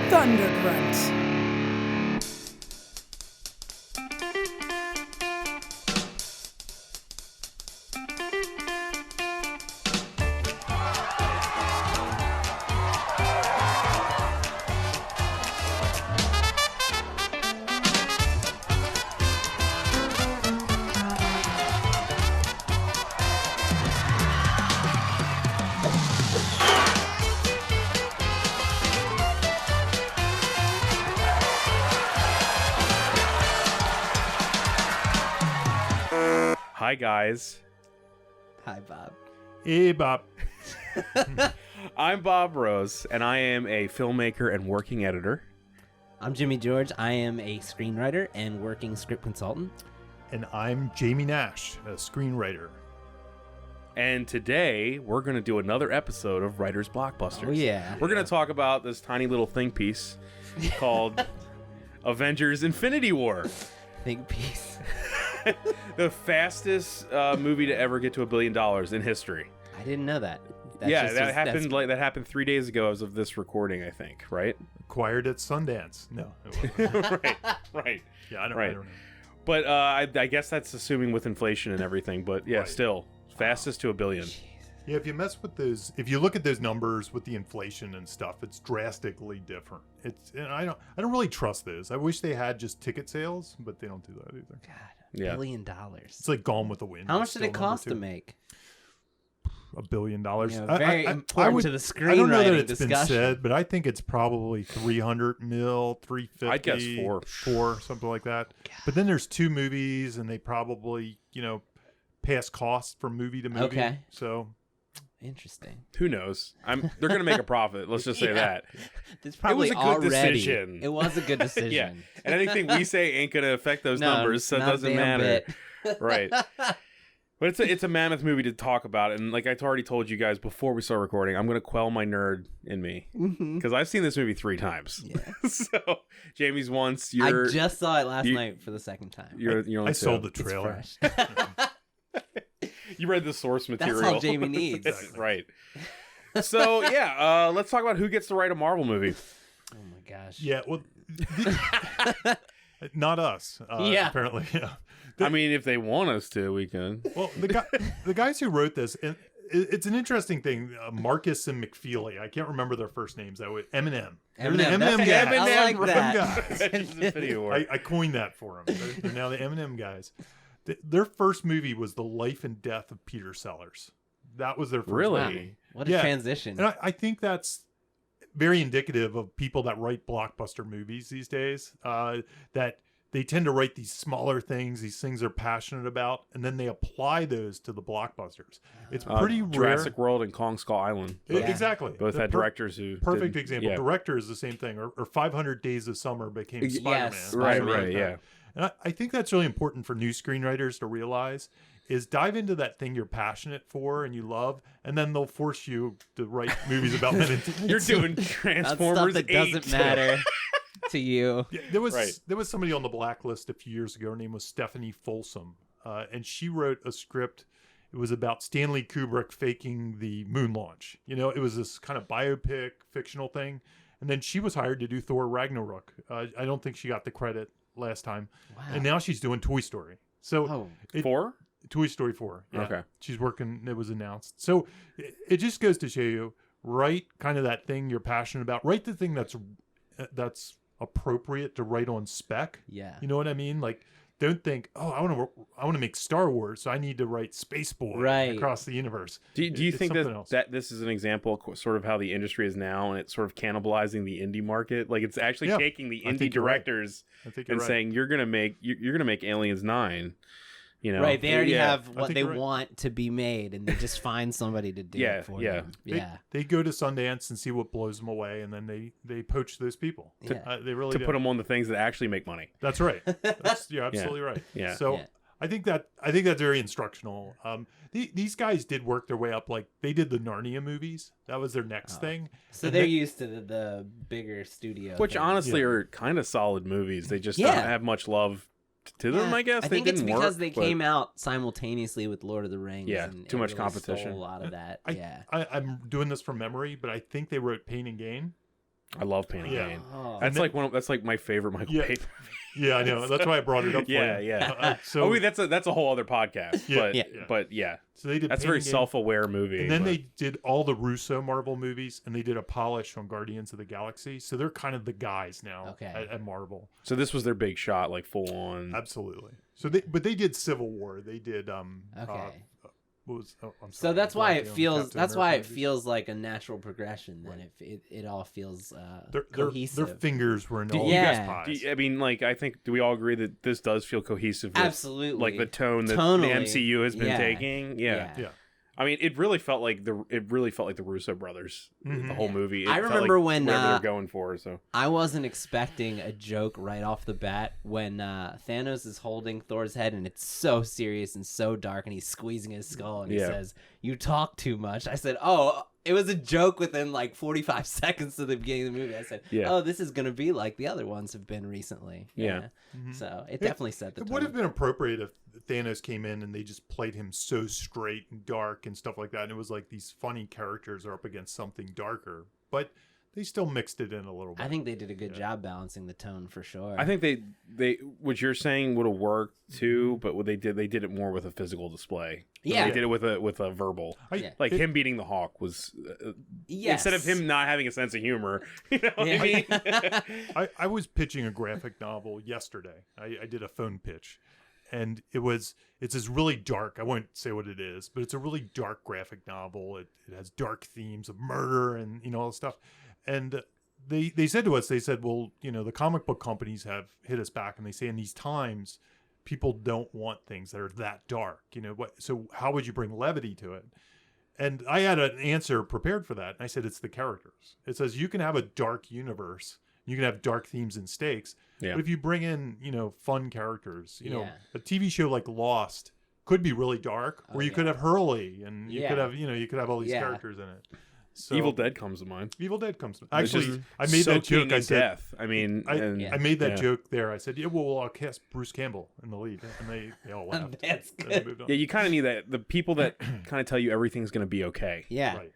Thunder Grunt. Hi, guys. Hi, Bob. Hey, Bob. I'm Bob Rose, and I am a filmmaker and working editor. I'm Jimmy George. I am a screenwriter and working script consultant. And I'm Jamie Nash, a screenwriter. And today, we're going to do another episode of Writer's Blockbusters. Oh, yeah. We're going to talk about this tiny little think piece called Avengers Infinity War. Think piece. The fastest movie to ever get to $1 billion in history. I didn't know that. That happened 3 days ago as of this recording, I think, right? Acquired at Sundance. No. right. Yeah, I don't know. But I guess that's assuming with inflation and everything. But yeah, Right. Still fastest to $1 billion. Yeah, if you mess with those, if you look at those numbers with the inflation and stuff, it's drastically different. And I don't really trust those. I wish they had just ticket sales, but they don't do that either. God, Yeah. $1 billion. It's like Gone with the Wind. How much It's did it still number cost to 2. make? $1 billion. Very important to the screenwriting I don't know that it's discussion. been said, but I think it's probably 300 mil, 350. I'd guess four. Something like that. But then there's 2 movies, and they probably, pass costs from movie to movie. Okay. So Interesting. Who knows? They're going to make a profit. Let's just say that. It's probably it was a good already. decision. It was a good decision. Yeah. And anything we say ain't going to affect those No, numbers, so it not a doesn't damn matter. bit. Right. But it's a mammoth movie to talk about, and like I already told you guys before we start recording, I'm going to quell my nerd in me because I've seen this movie 3 times. Yeah. So Jamie's once. I just saw it last night for the second time. You're only I sold the It's trailer. fresh. You read the source material. That's all Jamie needs. Right. So yeah, let's talk about who gets to write a Marvel movie. Oh my gosh. Yeah, well, not us. Yeah. Apparently. Yeah. I mean, if they want us to, we can. Well, the guys who wrote this, and it's an interesting thing. Marcus and McFeely. I can't remember their first names. That was Eminem. They're the Eminem. guys. I like that. guys. Avengers Infinity War. I coined that for them. They're now the Eminem guys. Their first movie was The Life and Death of Peter Sellers. That was their first Really? movie. What a Yeah. transition. And I think that's very indicative of people that write blockbuster movies these days. That they tend to write these smaller things, these things they're passionate about, and then they apply those to the blockbusters. It's pretty rare. Jurassic World and Kong Skull Island. Yeah. Exactly. Both The had directors who. Perfect did- example. Yeah. Director is the same thing. Or 500 Days of Summer became Spider-Man. Yes, Right, Spider-Man. right, yeah. And I think that's really important for new screenwriters to realize is dive into that thing you're passionate for and you love, and then they'll force you to write movies about men in tights. You're doing That Transformers stuff that 8. doesn't matter to you. Yeah, Right. there was somebody on the blacklist a few years ago. Her name was Stephanie Folsom, and she wrote a script. It was about Stanley Kubrick faking the moon launch. It was this kind of biopic, fictional thing. And then she was hired to do Thor Ragnarok. I don't think she got the credit last time. Wow. And now she's doing Toy Story. So Oh. 4? Toy Story 4. Yeah. Okay. She's working. It was announced. So it just goes to show you, write kind of that thing you're passionate about. Write the thing that's appropriate to write on spec. Yeah. You know what I mean? Like, don't think, oh, I want to make Star Wars, so I need to write Space Boy Right. across the universe. Do you It's think something else. that this is an example of sort of how the industry is now, and it's sort of cannibalizing the indie market? Like it's actually Yeah, taking the I indie think you're right. directors I think you're and right. saying you're gonna make Aliens 9. Right, they already Yeah. have what think they you're right. want to be made, and they just find somebody to do Yeah, it for yeah. them. Yeah, They go to Sundance and see what blows them away, and then they poach those people. Yeah. They really to do. put them on the things that actually make money. That's right. You're absolutely right. Yeah. So Yeah. I think that's very instructional. These guys did work their way up. Like they did the Narnia movies. That was their next thing. so And they're they- used to the bigger studio, Which thing. honestly Yeah. are kind of solid movies. They just Yeah. don't have much love to them. I guess I think they it's didn't because work, they but- came out simultaneously with Lord of the Rings. Yeah, and too it much really competition. stole a lot of that. I'm doing this from memory, but I think they wrote Pain and Gain. I love Pain and Yeah. Gain. Oh. That's like my favorite Michael Yeah. Bay. Yeah, I know. That's why I brought it up. For Yeah, you. yeah. So that's a whole other podcast. Yeah, but yeah, so they did. that's a Pain very and Gain. self-aware movie. And then but- they did all the Russo Marvel movies, and they did a polish on Guardians of the Galaxy. So they're kind of the guys now at Marvel. So this was their big shot, like full on. Absolutely. So they did Civil War. They did what was? Oh, I'm sorry. So that's why it Blanking on feels. Captain That's why it America movies. feels like a natural progression. Then it all feels cohesive. Their fingers were in all Yeah. these pies. I mean, like, I think, do we all agree that this does feel cohesive with, Absolutely. like, the tone that Tonally, the MCU has been yeah. taking? Yeah. Yeah. I mean, it really felt like the Russo brothers, Mhm. the whole Yeah. movie. It I felt remember like when, whatever they're going for. So I wasn't expecting a joke right off the bat when Thanos is holding Thor's head and it's so serious and so dark and he's squeezing his skull and he Yeah. says, "You talk too much." I said, "Oh." It was a joke within like 45 seconds of the beginning of the movie. I said, Yeah. "Oh, this is going to be like the other ones have been recently." Yeah. Mhm. So it definitely set the It tone. would have been appropriate if Thanos came in and they just played him so straight and dark and stuff like that. And it was like these funny characters are up against something darker. But they still mixed it in a little bit. I think they did a good job balancing the tone for sure. I think they what you're saying would have worked too, but what they did it more with a physical display. Yeah. They did it with a verbal. Yeah. Like him beating the Hawk was Yes. instead of him not having a sense of humor. You know what I mean? I was pitching a graphic novel yesterday. I did a phone pitch. And it's this really dark, I won't say what it is, but it's a really dark graphic novel. It has dark themes of murder and, all this stuff. And they said to us, well, the comic book companies have hit us back and they say in these times, people don't want things that are that dark. So how would you bring levity to it? And I had an answer prepared for that. And I said, it's the characters. It says you can have a dark universe. You can have dark themes and stakes. Yeah. But if you bring in, fun characters, Yeah. a TV show like Lost could be really dark, or you could have Hurley and you could have, you could have all these characters in it. So, Evil Dead comes to mind. Evil Dead comes to It's Actually, just I made that soaking joke. I in said, death. I mean, I made that joke there. I said, yeah, well, I'll cast Bruce Campbell in the lead. And they all laughed. That's And they good. moved on. Yeah, you kind of need that. The people that kind of tell you everything's going to be okay. Yeah. Right.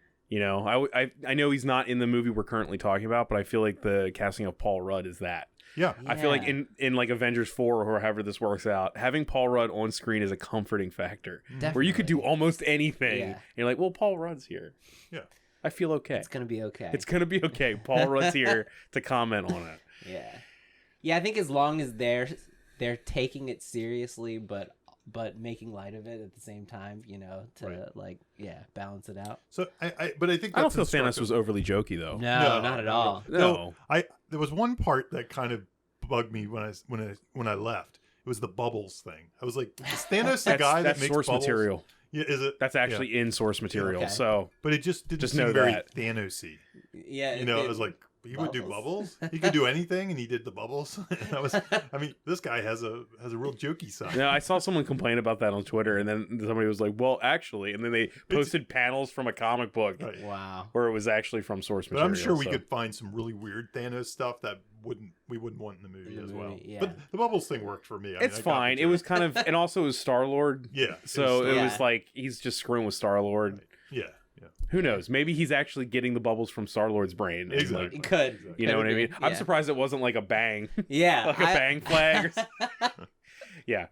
I know he's not in the movie we're currently talking about, but I feel like the casting of Paul Rudd is that. Yeah. I feel like Yeah. in like Avengers 4 or however this works out, having Paul Rudd on screen is a comforting factor. Where you could do almost anything. Yeah. You're like, well, Paul Rudd's here. Yeah. I feel okay. It's gonna be okay. It's going to be okay. Paul Rudd's here to comment on it. Yeah. Yeah, I think as long as they're taking it seriously but making light of it at the same time, balance it out. So but I think I don't that's feel Thanos instructive. was overly jokey though. No, not at all. No. There was one part that kind of bugged me when I left. It was the bubbles thing. I was like, is Thanos the guy that that's makes source bubbles? material. Yeah, is it? That's actually in source material. Okay. So But it just didn't Just seem know very that. Thanos-y. Yeah. I was like, he would do Bubbles. bubbles. He could do anything, and he did the bubbles. This guy has a real jokey side. yeah, I saw someone complain about that on Twitter, and then somebody was like, "Well, actually," and then they posted panels from a comic book Right. Wow. where it was actually from source But material. I'm sure we so. could find some really weird Thanos stuff that we wouldn't want in the movie In the as well. movie, yeah. But the bubbles thing worked for me. I mean, It's I got the fine. It joke. was kind of, and also it was Star Lord. Yeah. So it Yeah. was like he's just screwing with Star Lord. Yeah. Who knows? Maybe he's actually getting the bubbles from Star Lord's brain. and, Exactly. like, It could. you know what I mean? Yeah. I'm surprised it wasn't like a bang, Yeah. like a bang flag. Or something. Yeah.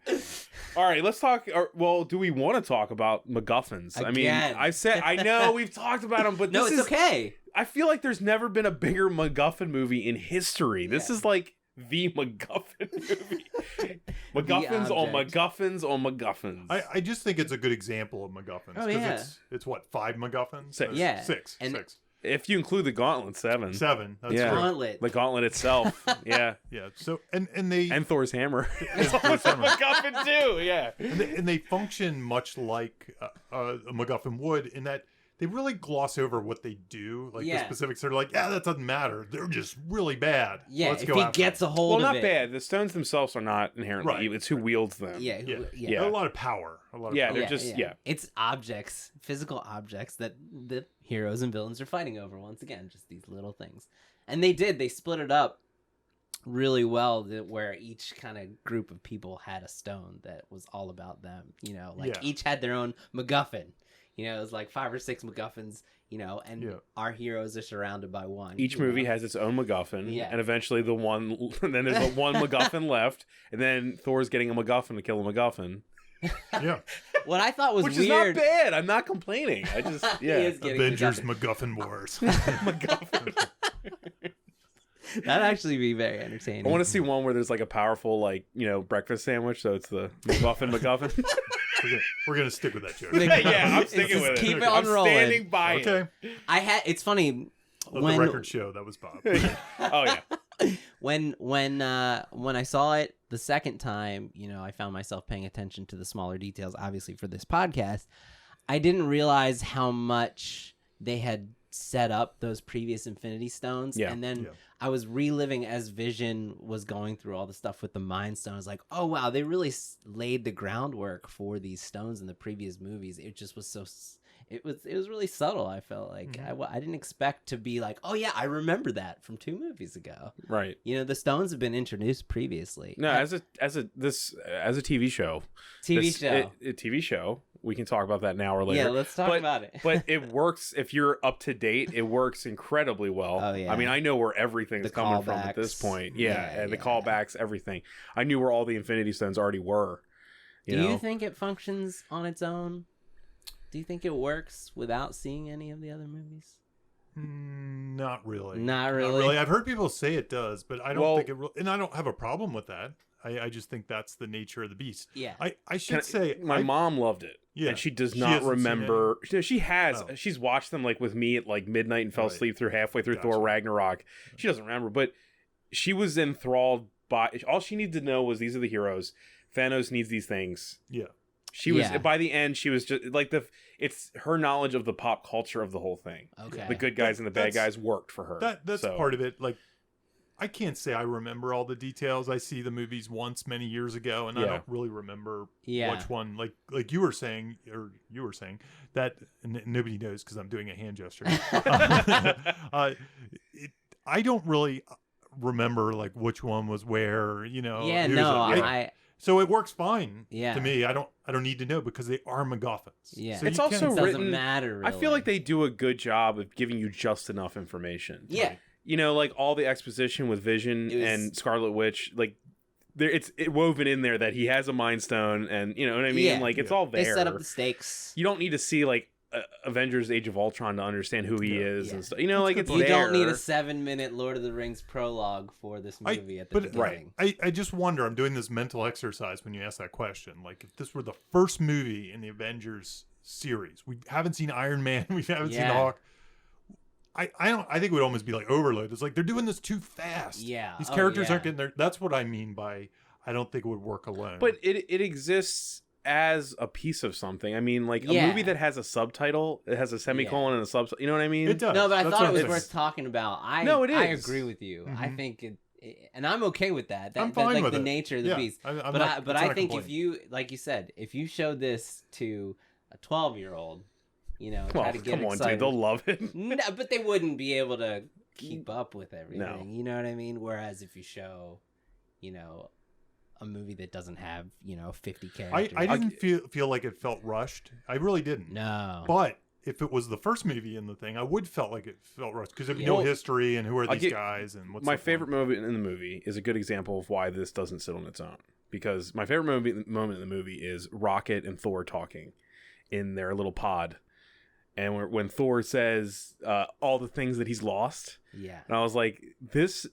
All right, let's talk. Well, do we want to talk about MacGuffins? I mean, Again. I know we've talked about them, but No, this it's is okay. I feel like there's never been a bigger MacGuffin movie in history. This Yeah. is like the MacGuffin movie. MacGuffins on object. MacGuffins on MacGuffins. I just think it's a good example of MacGuffins. Oh, 'cause yeah. It's what, 5 MacGuffins? Six. Yeah. Six. And- Six. If you include the Gauntlet, 7. 7. That's Yeah. true. Gauntlet. The Gauntlet itself. Yeah. Yeah. So and they And Thor's hammer. It's Thor's almost a hammer. MacGuffin too. Yeah. and they function much like a MacGuffin would in that they really gloss over what they do, like the Yeah. specifics. They're like, yeah, that doesn't matter. They're just really bad. Yeah, Let's if go he after gets them. a hold Well, of not it. bad. The stones themselves are not inherently Right. evil. It's who wields them. Yeah. Yeah. Yeah. A lot of power. A lot of Yeah, power. they're just yeah. It's objects, physical objects that the heroes and villains are fighting over. Once again, just these little things. And they split it up really well where each kind of group of people had a stone that was all about them, you know, like each had their own MacGuffin, you know, it was like 5 or 6 MacGuffins, you know, and our heroes are surrounded by one. Each movie has its own MacGuffin, and eventually and then there's one MacGuffin left, and then Thor's getting a MacGuffin to kill a MacGuffin. What I thought was Which weird. is not bad. I'm not complaining. I just Avengers MacGuffin Wars. MacGuffin. That'd actually be very entertaining. I want to see one where there's like a powerful, like, you know, breakfast sandwich. So it's the MacGuffin. We're gonna stick with that joke. Yeah, I'm sticking with it. Keep it on I'm rolling. standing by it. It's funny. Of the record show, that was Bob. Oh yeah. When I saw it the second time, you know, I found myself paying attention to the smaller details, obviously for this podcast. I didn't realize how much they had set up those previous Infinity Stones, and then I was reliving as Vision was going through all the stuff with the Mind Stone. I was like, oh wow, they really laid the groundwork for these stones in the previous movies. It just was so. It was really subtle. I felt like I didn't expect to be like, oh yeah, I remember that from 2 movies ago. Right. You know, the stones have been introduced previously. No, as a TV show. TV show. We can talk about that now or later. Yeah, let's talk about it. But it works if you're up to date. It works incredibly well. Oh yeah. I mean, I know where everything's coming from at this point. The callbacks, everything. I knew where all the Infinity Stones already were. Do you think it functions on its own? Do you think it works without seeing any of the other movies? Not really. Not really. I've heard people say it does, but I don't think it really, and I don't have a problem with that. I just think that's the nature of the beast. Yeah. I should say my mom loved it. Yeah. And she does not remember. She has. Oh. She's watched them like with me at like midnight and fell asleep through halfway through Thor Ragnarok. She doesn't remember, but she was enthralled by. All she needed to know was these are the heroes. Thanos needs these things. Yeah. She was by the end. She was just like it's her knowledge of the pop culture of the whole thing. Okay. The good guys and the bad guys worked for her. That's part of it. Like, I can't say I remember all the details. I see the movies once many years ago, and I don't really remember which one. Like you were saying that nobody knows because I'm doing a hand gesture. I don't really remember like which one was where. You know. Yeah. No. So it works fine to me. I don't need to know because they are MacGuffins. Yeah. So it's also written. Doesn't matter. Really. I feel like they do a good job of giving you just enough information. Yeah. Like, you know, like all the exposition with Vision and Scarlet Witch, like it's woven in there that he has a Mind Stone, and you know what I mean. Yeah. Like it's all there. They set up the stakes. You don't need to see like Avengers: Age of Ultron to understand who he is and stuff. You know, like it's there. You don't need a 7-minute Lord of the Rings prologue for this movie at the beginning. I just wonder. I'm doing this mental exercise when you ask that question. Like, if this were the first movie in the Avengers series, we haven't seen Iron Man, we haven't seen the Hawk. I think it would almost be like overload. It's like they're doing this too fast. Yeah, these characters aren't getting there. That's what I mean by I don't think it would work alone. But it exists as a piece of something. I mean, like a movie that has a subtitle, it has a semicolon and a subtitle. You know what I mean? It does. No, but I thought it was worth talking about. No, it is. I agree with you. Mm-hmm. I think and I'm okay with that. I'm fine like with the it. nature of the beast. But I think if you, like you said, if you showed this to a 12-year-old, you know, try to get come excited. on, dude, they'll love it. No, but they wouldn't be able to keep up with everything. No. You know what I mean? Whereas if you show, you know, a movie that doesn't have, you know, 50 characters. I didn't feel like it felt rushed. I really didn't. No. But if it was the first movie in the thing, I would felt like it felt rushed because there's no history and who are these guys and what's my favorite moment in the movie is a good example of why this doesn't sit on its own. Because my favorite moment in the movie is Rocket and Thor talking in their little pod. And when Thor says all the things that he's lost, and I was like, this,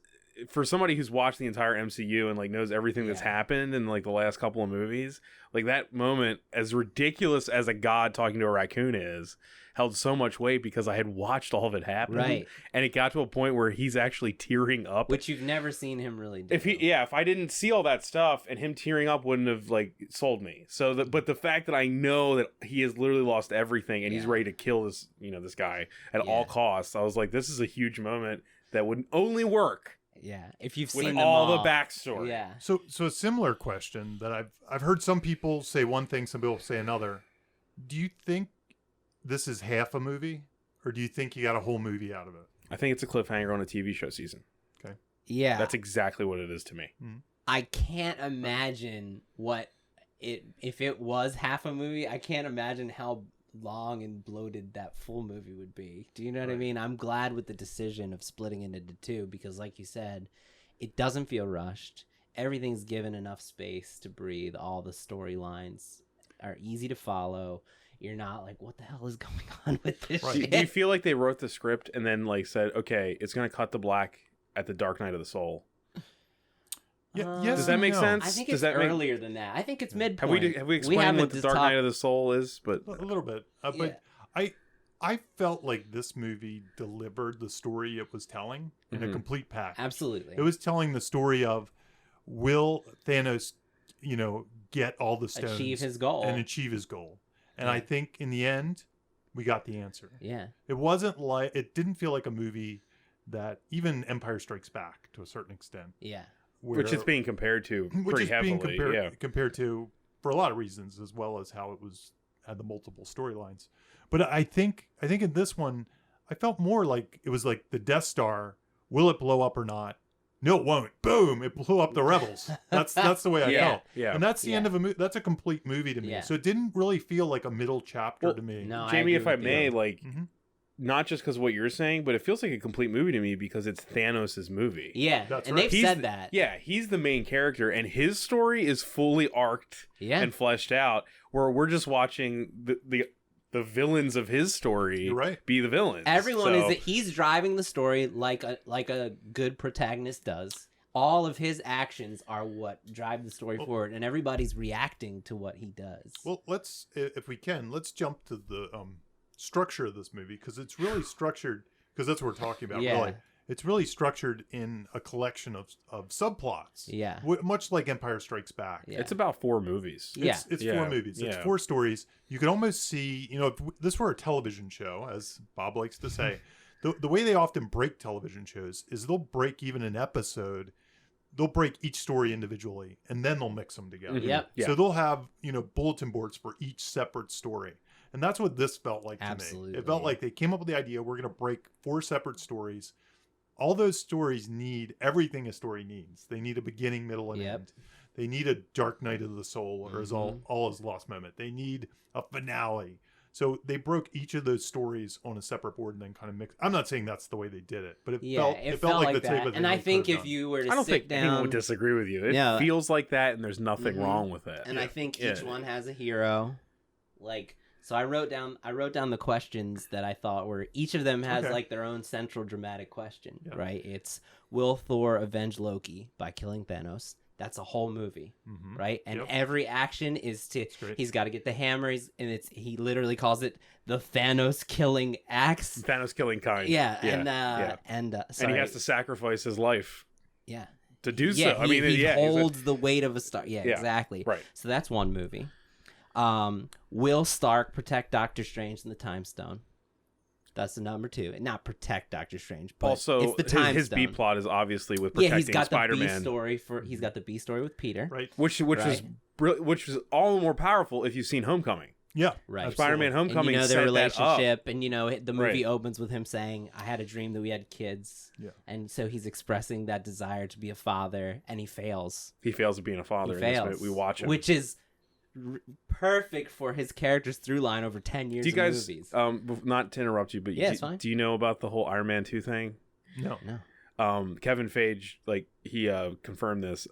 for somebody who's watched the entire MCU and like knows everything that's happened in like the last couple of movies, like that moment, as ridiculous as a god talking to a raccoon is, held so much weight because I had watched all of it happen, right? And it got to a point where he's actually tearing up, which you've never seen him really do. If I didn't see all that stuff, and him tearing up wouldn't have like sold me. So, but the fact that I know that he has literally lost everything and he's ready to kill this, you know, this guy at all costs, I was like, this is a huge moment that would only work. Yeah, if you've with seen all the backstory. Yeah. So a similar question that I've heard some people say one thing, some people say another. Do you think this is half a movie, or do you think you got a whole movie out of it? I think it's a cliffhanger on a TV show season. Okay. Yeah. That's exactly what it is to me. I can't imagine if it was half a movie, I can't imagine how long and bloated that full movie would be. Do you know what I mean? I'm glad with the decision of splitting it into two because, like you said, it doesn't feel rushed. Everything's given enough space to breathe. All the storylines are easy to follow. You're not like, what the hell is going on with this shit? Do you feel like they wrote the script and then like said, okay, it's going to cut to black at the Dark Night of the Soul? Yeah, yes. Does that make sense? I think Does it's that make... earlier than that. I think it's midpoint. Have we explained what the Dark Night of the Soul is? But a little bit. But I felt like this movie delivered the story it was telling in a complete package. Absolutely. It was telling the story of, will Thanos, get all the stones, achieve his goal. And I think in the end, we got the answer. Yeah. It didn't feel like a movie that even Empire Strikes Back to a certain extent. Yeah. Which it's being compared to pretty heavily. Compared to, for a lot of reasons, as well as how it had the multiple storylines. But I think in this one, I felt more like it was like the Death Star. Will it blow up or not? No, it won't. Boom! It blew up the rebels. That's the way I felt. Yeah. And that's the end of a movie. That's a complete movie to me. Yeah. So it didn't really feel like a middle chapter to me. No, Jamie, if I may, you. not just because of what you're saying, but it feels like a complete movie to me because it's Thanos' movie. Yeah, That's and right. they've said that. Yeah, he's the main character, and his story is fully arced and fleshed out, where we're just watching the villains of his story be the villains. Everyone is that he's driving the story like a good protagonist does. All of his actions are what drive the story forward, and everybody's reacting to what he does. Well, if we can, let's jump to the structure of this movie, because it's really structured, because that's what we're talking about. Really, it's really structured in a collection of subplots. Yeah, much like Empire Strikes Back. Yeah. It's about 4 movies. It's 4 movies. It's 4 stories. You can almost see, if this were a television show, as Bob likes to say, the way they often break television shows is they'll break even an episode. They'll break each story individually, and then they'll mix them together. Yep. So they'll have, bulletin boards for each separate story. And that's what this felt like to me. It felt like they came up with the idea, we're going to break 4 separate stories. All those stories need everything a story needs. They need a beginning, middle, and end. They need a Dark Night of the Soul, or all is lost moment. They need a finale. So they broke each of those stories on a separate board and then kind of mixed. I'm not saying that's the way they did it, but it felt like the that. type of thing. And I think if you were to I don't sit think down, anyone would disagree with you. It feels like that, and there's nothing wrong with it. And I think each one has a hero. So I wrote down the questions that I thought were, each of them has like their own central dramatic question, right? It's, will Thor avenge Loki by killing Thanos? That's a whole movie, right? And every action is he's got to get the hammer, he literally calls it the Thanos killing axe. Thanos killing kind. Yeah. And he has to sacrifice his life. Yeah. To do so. He holds the weight of a star. Yeah, exactly. Right. So that's one movie. Will Stark protect Doctor Strange in the Time Stone? That's the number 2. And not protect Doctor Strange, but also it's the Time his Stone. B plot is obviously with protecting he's got Spider-Man. the B story he's got the B story with Peter, right? Which was all the more powerful if you've seen Homecoming. Yeah, right. Spider-Man Homecoming, and their relationship, and the movie Right. opens with him saying, "I had a dream that we had kids," and so he's expressing that desire to be a father, and he fails. He fails at being a father. He fails. In this minute we watch him, which is perfect for his character's through line over 10 years do you guys, of movies. Not to interrupt you, but it's fine. Do you know about the whole Iron Man 2 thing? No. Kevin Feige, he confirmed this.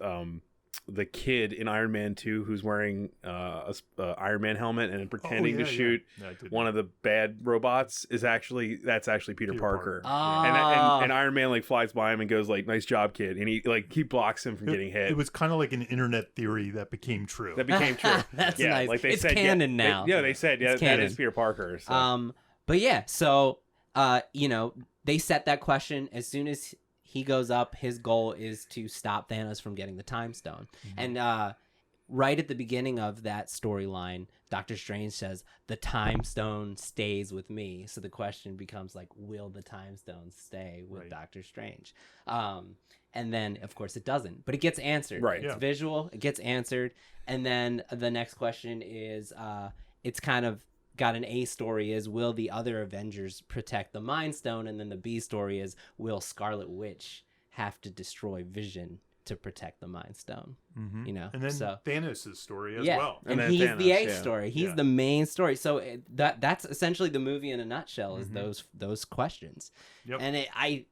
The kid in Iron Man 2 who's wearing a Iron Man helmet and pretending to shoot one of the bad robots that's actually Peter Parker. And Iron Man flies by him and goes nice job, kid, and he blocks him from getting hit. It was kind of like an internet theory that became true. That's nice. It's canon now. They said that is Peter Parker. So. But so they set that question as soon as he goes up. His goal is to stop Thanos from getting the Time Stone. And right at the beginning of that storyline, Doctor Strange says, "The Time Stone stays with me." So the question becomes will the Time Stone stay with Doctor Strange? And then, of course, it doesn't. But it gets answered. Right. It's visual. It gets answered. And then the next question is, it's kind of got an A story is, will the other Avengers protect the Mind Stone? And then the B story is, will Scarlet Witch have to destroy Vision to protect the Mind Stone. Mhm. You know, And then so Thanos' story as yeah, well. and then he's Thanos, the A yeah. story. He's Yeah. the main story. So that's essentially the movie in a nutshell. Is Mhm. those questions, Yep. and I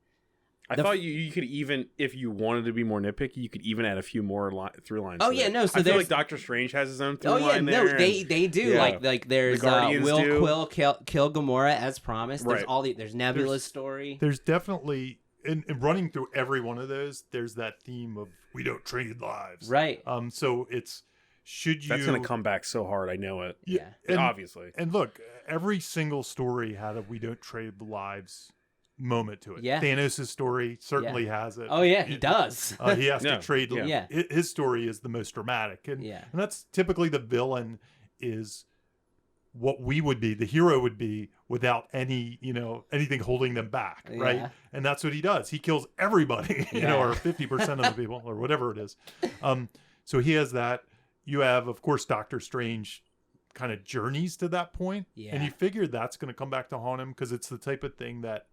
The thought you could even, if you wanted to be more nitpicky, you could even add a few more through lines. Oh, to yeah, it. no, so I feel there's- like Doctor Strange has his own through oh yeah, line no, there. they do yeah. like there's Guardians Will do. Quill kill Gamora as promised. There's Right. there's Nebula's story. There's definitely in running through every one of those, there's that theme of we don't trade lives. Right. So it's should you That's gonna come back so hard. I know it. Yeah. and, Obviously. And look, every single story had a we don't trade lives moment to it. Yeah. Thanos' story certainly has it. Oh yeah, he does. He has Yeah. to trade. Yeah. His story is the most dramatic, and Yeah. and that's typically the villain is what we would be, the hero would be, without any anything holding them back, right? Yeah. And that's what he does. He kills everybody, Yeah. or 50% of the people, or whatever it is. So he has that. You have, of course, Doctor Strange kind of journeys to that point, Yeah. and you figure that's going to come back to haunt him because it's the type of thing that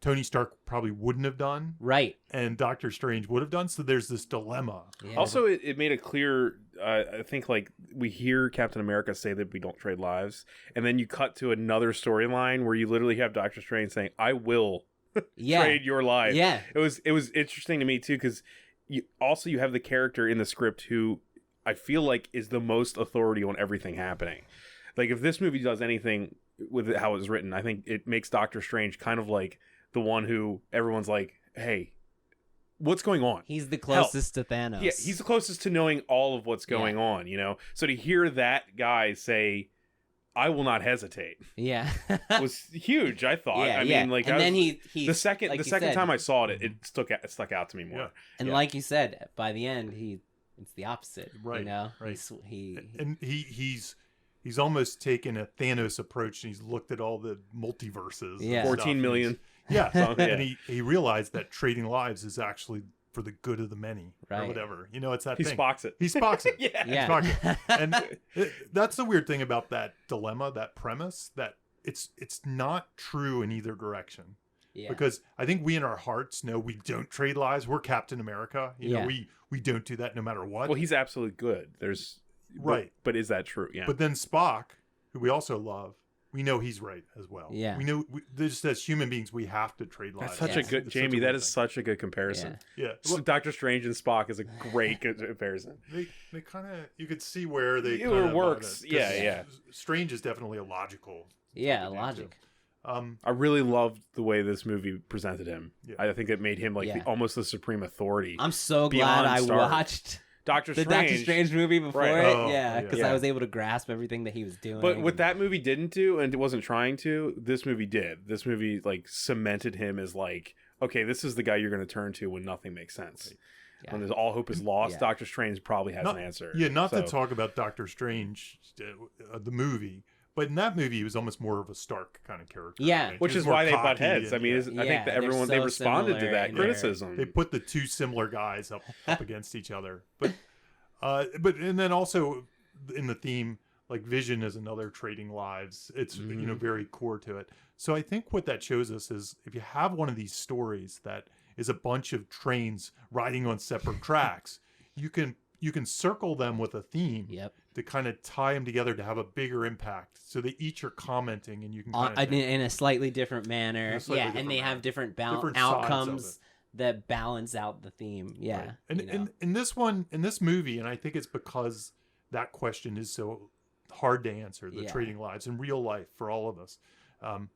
Tony Stark probably wouldn't have done, Right. and Doctor Strange would have done. So there's this dilemma. Yeah. Also, it made it clear. I think like we hear Captain America say that we don't trade lives, and then you cut to another storyline where you literally have Doctor Strange saying, "I will yeah. trade your life." Yeah. It was interesting to me too because you have the character in the script who I feel like is the most authority on everything happening. Like if this movie does anything with how it's written, I think it makes Doctor Strange kind of like the one who everyone's like, "Hey, what's going on?" He's the closest to Thanos. Yeah, he's the closest to knowing all of what's going on, So to hear that guy say, "I will not hesitate," yeah. was huge. I thought. Yeah, I yeah. mean, like, and then he the second like you second said- time I saw it, it stuck out to me more. Yeah. and yeah. like you said, by the end it's the opposite. Right, You know. right. He He's almost taken a Thanos approach, and he's looked at all the multiverses. and Yeah. stuff, 14 and million. Yeah, So, yeah. and he realized that trading lives is actually for the good of the many, or Right. whatever. It's that He thing. Spocks it. He Spocks it. Yeah. Yeah. Spocks it. And that's the weird thing about that dilemma, that premise, that it's not true in either direction. yeah. Because I think we in our hearts know we don't trade lives. We're Captain America. Yeah. We don't do that no matter what. Well, he's absolutely good. Right. But is that true? Yeah. But then Spock, who we also love, we know he's right as well. Yeah. We know just as human beings, we have to trade lives. that's such Yeah. a good It's Jamie. such That good is thing. such a good comparison. Yeah. So Doctor Strange and Spock is a great comparison. They kind of, you could see where they It kind of works. Yeah, 'cause yeah. Strange is definitely a logical. Yeah, type of dude, logic. too. I really loved the way this movie presented him. Yeah. I think it made him like Yeah. almost the supreme authority. I'm so Beyond glad I Stark. watched Doctor the Strange. Doctor Strange movie before Right. it. Oh, Yeah, yeah. because Yeah. I was able to grasp everything that he was doing. But what that movie didn't do, and it wasn't trying to, this movie did. This movie like cemented him as like, okay, this is the guy you're going to turn to when nothing makes sense. Yeah. When there's all hope is lost, Yeah. Doctor Strange probably has Not- an answer. Yeah, not to So- talk about Doctor Strange, the movie, but in that movie, he was almost more of a Stark kind of character. Yeah. right? Which He was is more why they butt cocky heads. I and- mean, yeah. I think Yeah, that they're everyone they so responded to similar that in criticism. They put the two similar guys up against each other, but and then also in the theme, like Vision is another trading lives. It's very core to it. So I think what that shows us is if you have one of these stories that is a bunch of trains riding on separate tracks, you can circle them with a theme Yep. to kind of tie them together to have a bigger impact. So they each are commenting, and you can In a slightly different manner. In a slightly Yeah, different and they manner. have different Different sides of outcomes it. that balance out the theme. Yeah. Right. And you know. in this movie, and I think it's because that question is so hard to answer, the Yeah. trading lives in real life for all of us.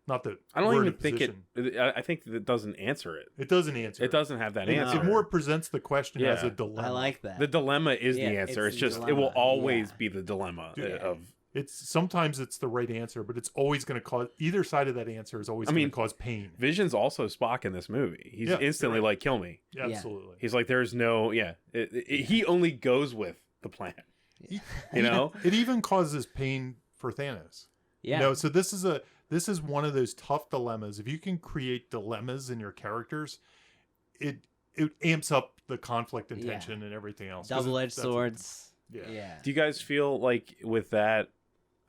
Not that I don't we're in even a think position. I think that it doesn't answer it. It doesn't answer. It doesn't have that It, answer. it more presents the question as Yeah. a dilemma. I like that. The dilemma is Yeah, the answer. it's It's the just it will dilemma, always yeah. be the dilemma Yeah. of. It's sometimes it's the right answer, but it's always going to cause either side of that answer is always I going mean, to cause pain. Vision's also Spock in this movie. He's Yeah, instantly you're right. like, "Kill me." Yeah. Absolutely. He's like, "There's no He only goes with the plan. You know? It even causes pain for Thanos. yeah. So this is one of those tough dilemmas. If you can create dilemmas in your characters, it amps up the conflict and Yeah. tension and everything else. 'Cause Double-edged that's- swords. Yeah. Yeah. Do you guys feel like with that?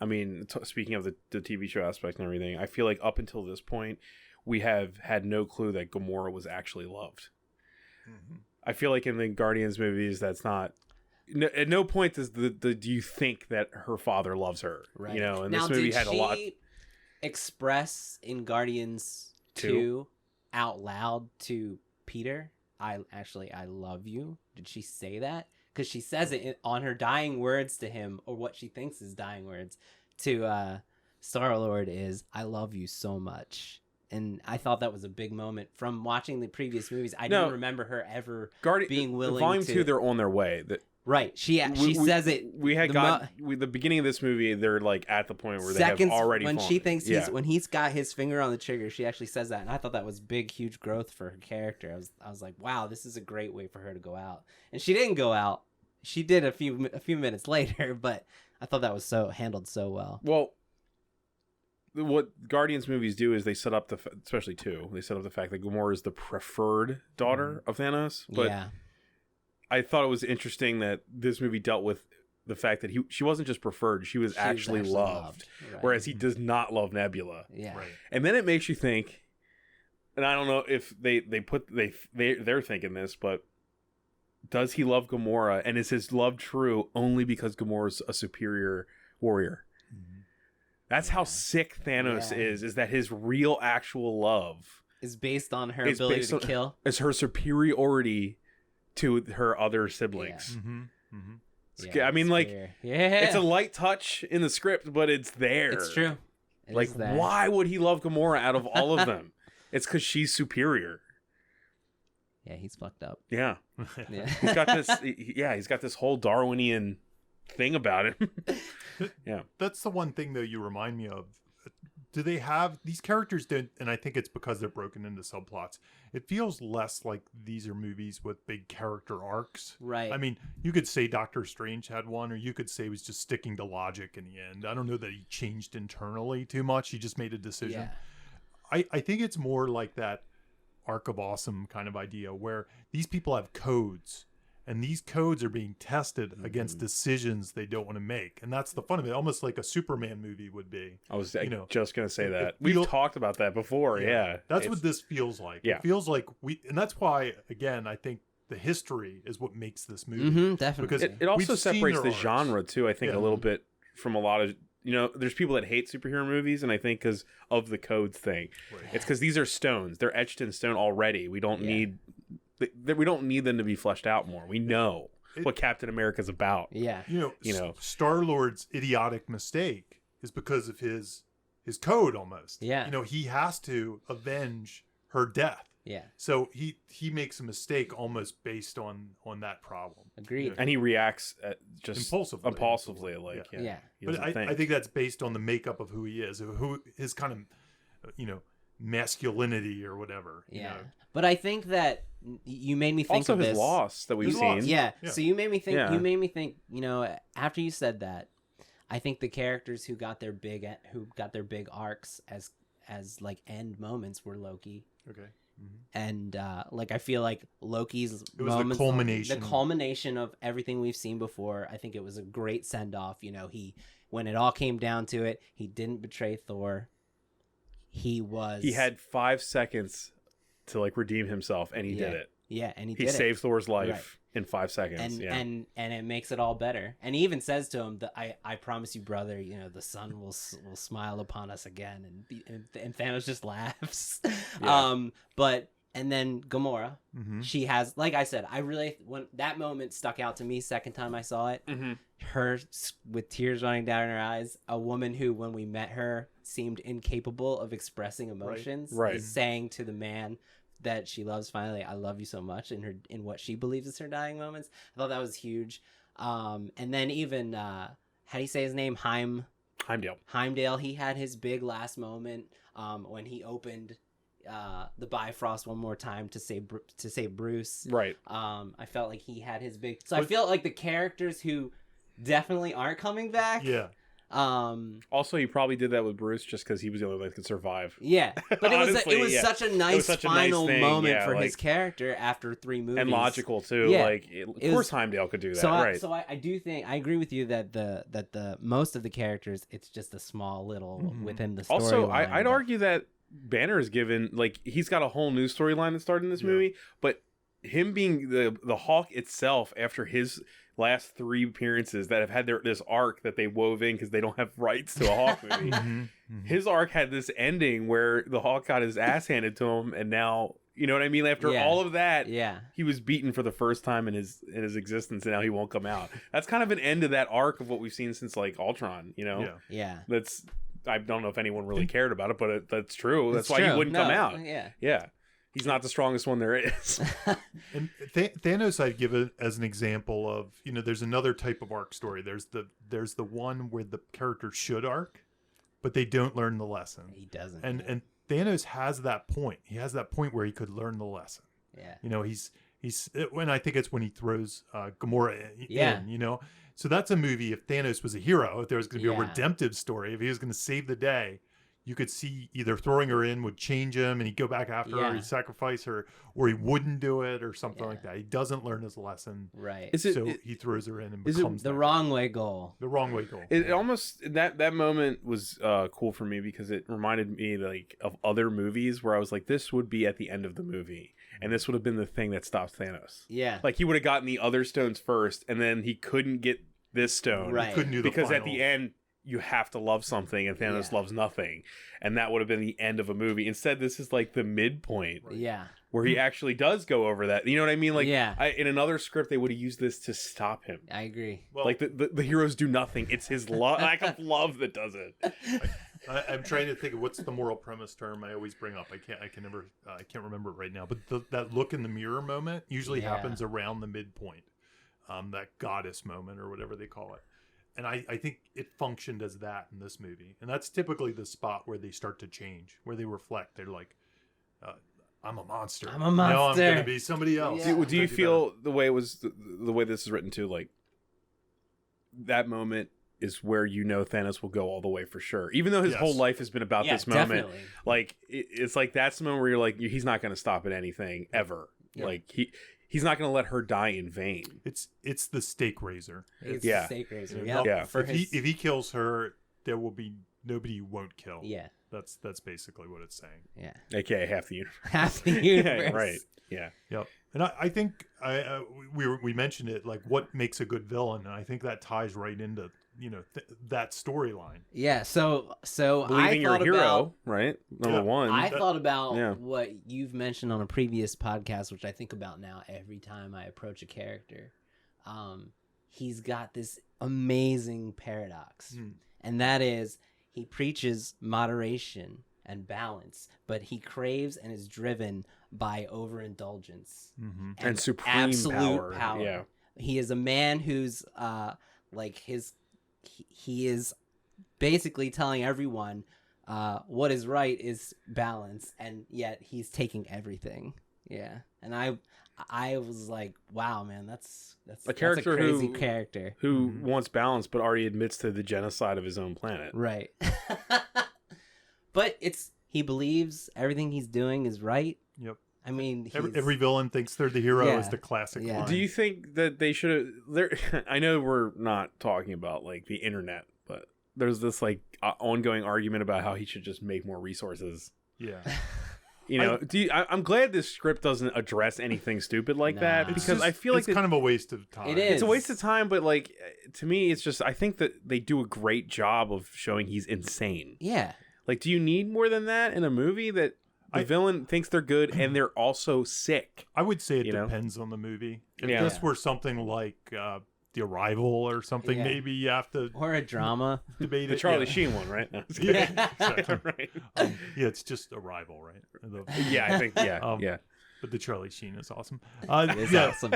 I mean, speaking of the TV show aspect and everything, I feel like up until this point, we have had no clue that Gamora was actually loved. I feel like in the Guardians movies, that's not. No, at no point do you think that her father loves her. Right. You know, and now, this movie did had a lot. she express in Guardians 2 out loud to Peter, I love you? Did she say that? Because she says it on her dying words to him, or what she thinks is dying words to Star-Lord is, I love you so much. And I thought that was a big moment from watching the previous movies. I didn't remember her ever being willing Volume to. 2, they're on their way. Right. She says it. We had the beginning of this movie. They're like at the point where they have already when fallen. she thinks when he's got his finger on the trigger, she actually says that, and I thought that was big, huge growth for her character. I was like, wow, this is a great way for her to go out. And she didn't go out. She did a few minutes later, but I thought that was handled so well. Well, what Guardians movies do is they set up especially 2, they set up the fact that Gamora is the preferred daughter of Thanos. But yeah. I thought it was interesting that this movie dealt with the fact that she wasn't just preferred, she was actually loved. Right. Whereas he does not love Nebula. Yeah. Right. And then it makes you think, and I don't know if they're thinking this, but does he love Gamora, and is his love true only because Gamora's a superior warrior? That's how sick Thanos is that his real actual love is based on her ability to kill. Is her superiority to her other siblings. Yeah. I mean, like, it's a light touch in the script, but it's there. It's true. Like, why would he love Gamora out of all of them? It's because she's superior. Yeah, he's fucked up. Yeah. Yeah. He's got this. He's got this whole Darwinian thing about him. Yeah. That's the one thing, though, you remind me of. Do they have these characters? Don't, and I think it's because they're broken into subplots. It feels less like these are movies with big character arcs. Right. I mean, you could say Doctor Strange had one, or you could say he was just sticking to logic in the end. I don't know that he changed internally too much. He just made a decision. Yeah. I think it's more like that Arc of Awesome kind of idea where these people have codes, and these codes are being tested against decisions they don't want to make. And that's the fun of it. Almost like a Superman movie would be. I was just going to say that. We've talked about that before. Yeah. That's what this feels like. Yeah. It feels like and that's why, again, I think the history is what makes this movie. Mm-hmm, definitely. Because it also separates the arcs. genre, too, I think, a little bit from a lot of... there's people that hate superhero movies, and I think because of the codes thing. Right. It's because these are stones. They're etched in stone already. We don't need them to be fleshed out more. We know what Captain America's about. Yeah. Star-Lord's idiotic mistake is because of his code almost. Yeah. He has to avenge her death. Yeah. So he makes a mistake almost based on that problem. Agreed. And he reacts just impulsively. Yeah. But I think that's based on the makeup of who he is, who his kind of, masculinity or whatever. Yeah. But I think that you made me think also of this. his loss that we've seen. Yeah. So you made me think. Yeah. You made me think. After you said that, I think the characters who got their big arcs as like end moments were Loki. Okay. Mm-hmm. And I feel like Loki's moments, the culmination of everything we've seen before. I think it was a great send off. When it all came down to it, he didn't betray Thor. He had 5 seconds to redeem himself, and he did it. Yeah, and he saved Thor's life in 5 seconds. And it makes it all better. And he even says to him that I promise you, brother, the sun will smile upon us again. And Thanos just laughs. Yeah. And then Gamora, she has, like I said, when that moment stuck out to me second time I saw it. Mm-hmm. Her with tears running down her eyes, a woman who, when we met her, seemed incapable of expressing emotions, is saying to the man that she loves, finally, I love you so much, in what she believes is her dying moments. I thought that was huge. And then even how do you say his name? Heimdall. He had his big last moment when he opened the Bifrost one more time to say Bruce. Right. I felt like he had his big. So I feel like the characters who definitely aren't coming back. Yeah. Also, he probably did that with Bruce just because he was the only one that could survive. Yeah, but Honestly, it was such a nice final moment for his character after 3 movies, and logical too. Yeah, of course, Heimdall could do that. So I do think I agree with you that the most of the characters, it's just a small little within the story. Also, I'd argue that Banner is given he's got a whole new storyline that started in this movie, but him being the Hulk itself after his last 3 appearances that have had this arc that they wove in because they don't have rights to a Hulk movie. His arc had this ending where the Hulk got his ass handed to him, and now, you know what I mean? After all of that, he was beaten for the first time in his existence, and now he won't come out. That's kind of an end to that arc of what we've seen since like Ultron, you know? Yeah. That's, I don't know if anyone really cared about it, but that's true. That's why true. he wouldn't come out. Yeah. He's not the strongest one there is. And Thanos, I'd give it as an example of, you know, there's another type of arc story. There's the one where the character should arc, but they don't learn the lesson. He doesn't. And Thanos has that point. He has that point where he could learn the lesson. Yeah. You know, he's when I think it's when he throws Gamora in, you know. So that's a movie. If Thanos was a hero, if there was going to be a redemptive story, if he was going to save the day, you could see either throwing her in would change him and he'd go back after her, he'd sacrifice her, or he wouldn't do it or something like that. He doesn't learn his lesson. Right. He throws her in and becomes the wrong way goal. The wrong way goal. It almost, that moment was cool for me because it reminded me like of other movies where I was like, this would be at the end of the movie. And this would have been the thing that stops Thanos. Yeah. Like he would have gotten the other stones first, and then he couldn't get this stone. Right. He couldn't do the because final. at the end, you have to love something, and Thanos loves nothing. And that would have been the end of a movie. Instead, this is like the midpoint. Right. Yeah. Where he actually does go over that. You know what I mean? Like, in another script, they would have used this to stop him. I agree. Well, like, the heroes do nothing. It's his lack of love that does it. I'm trying to think of what's the moral premise term I always bring up. I can't remember it right now. But that look in the mirror moment usually happens around the midpoint. That goddess moment or whatever they call it. And I think it functioned as that in this movie. And that's typically the spot where they start to change, where they reflect. They're like, I'm a monster. I'm a monster. Now I'm going to be somebody else. Yeah. Do you feel the way it was, the way this is written too, like that moment is where you know Thanos will go all the way for sure. Even though his whole life has been about this moment. Definitely. Like, it's like that's the moment where you're like, he's not going to stop at anything ever. Yeah. Like, he's not going to let her die in vain. It's the stake raiser. It's the stake raiser. Yeah. If he kills her, there will be nobody you won't kill. Yeah. That's basically what it's saying. Yeah. AKA half the universe. Half the universe. Yeah, right. Yeah. Yep. And I think we mentioned it, like what makes a good villain, and I think that ties right into that storyline. Yeah. So believing you're a hero, right? Number one. I thought about what you've mentioned on a previous podcast, which I think about now every time I approach a character. He's got this amazing paradox, and that is he preaches moderation and balance, but he craves and is driven by overindulgence and supreme absolute power. Yeah. He is a man who's he is basically telling everyone what is right is balance, and yet he's taking everything. Yeah. And I was like, wow, man, that's a crazy character who wants balance but already admits to the genocide of his own planet. Right. But he believes everything he's doing is right. Yep. I mean, every villain thinks they're the hero is the classic line. Do you think that they should have... I know we're not talking about like the internet, but there's this like ongoing argument about how he should just make more resources. Yeah. I'm glad this script doesn't address anything stupid like that, because I feel like it's kind of a waste of time. It is. It's a waste of time, but like to me, it's just I think that they do a great job of showing he's insane. Yeah. Like, do you need more than that in a movie that the villain thinks they're good and they're also sick? I would say it depends on the movie. If this were something like The Arrival or something, maybe you have to... Or a drama. Debate the Charlie Sheen one, right? No, yeah, exactly. Right. It's just Arrival, right? Yeah, I think, yeah. But the Charlie Sheen is awesome. It is awesome.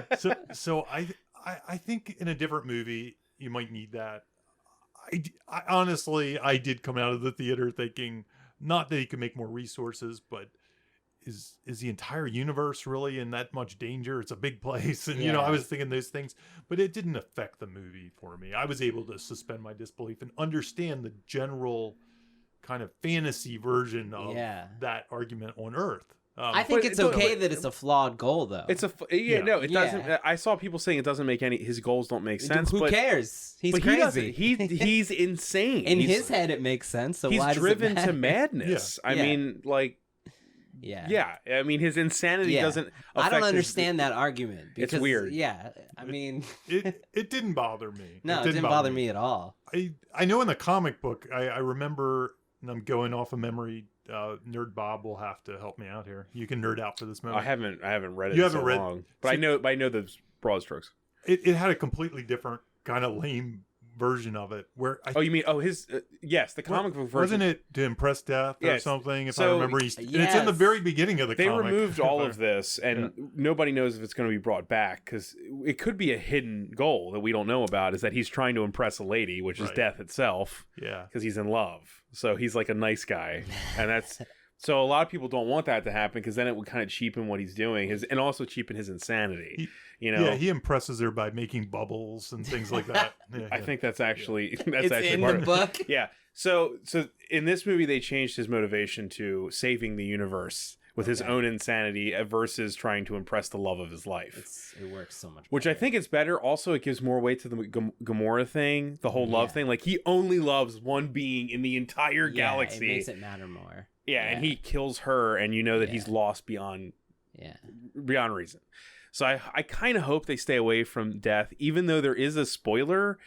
So I think in a different movie, you might need that. I honestly, I did come out of the theater thinking, not that he could make more resources, but is the entire universe really in that much danger? It's a big place. And, I was thinking those things, but it didn't affect the movie for me. I was able to suspend my disbelief and understand the general kind of fantasy version of that argument on Earth. I think it's okay that it's a flawed goal, though. It's it doesn't. I saw people saying it doesn't make his goals don't make sense. Who cares? He's crazy. He's insane. In his head, it makes sense. So he's why driven does it matter? to madness. I mean, like Yeah. Yeah, I mean, his insanity doesn't affect I don't his- understand that argument. Because, It's weird. Yeah, I mean... It didn't bother me. No, it didn't bother me at all. I know in the comic book, I remember, and I'm going off of memory, Nerd Bob will have to help me out here. You can nerd out for this moment. I haven't read it You in haven't so read- long, but so- I know the broad strokes. It had a completely different kind of lame version of it where You mean his yes, the comic book version. wasn't it to impress death or Yes. something? If I So- remember, and it's in the Yes. very beginning of the They comic. removed all of this, and nobody knows if it's going to be brought back because it could be a hidden goal that we don't know about. Is that he's trying to impress a lady, which is Right. death itself, Yeah, because he's in love. So he's like a nice guy, and that's so a lot of people don't want that to happen because then it would kind of cheapen what he's doing, and also cheapen his insanity. yeah, he impresses her by making bubbles and things like that. Yeah, I think that's actually that's It's actually in part the of it. book. Yeah. So in this movie, they changed his motivation to saving the universe with his own insanity versus trying to impress the love of his life. It works so much Which I better. think is better. Also, it gives more weight to the Gamora thing, the whole love thing. Like, he only loves one being in the entire galaxy. It makes it matter more. Yeah, and he kills her, and you know that he's Yeah. lost beyond Yeah. reason. So I kind of hope they stay away from death, even though there is a spoiler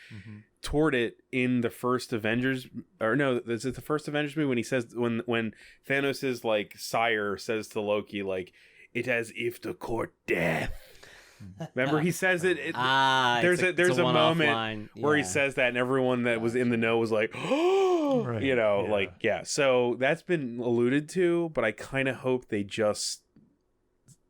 toward it in the first Avengers, or no, is it the first Avengers movie when he says when Thanos' like sire says to Loki like, "It as if to court death." Remember he says it. There's it's a one-off moment line. where he Yeah. says that, and everyone that was in the know was like, "Oh," Right. you know, Yeah. like yeah. So that's been alluded to, but I kind of hope they just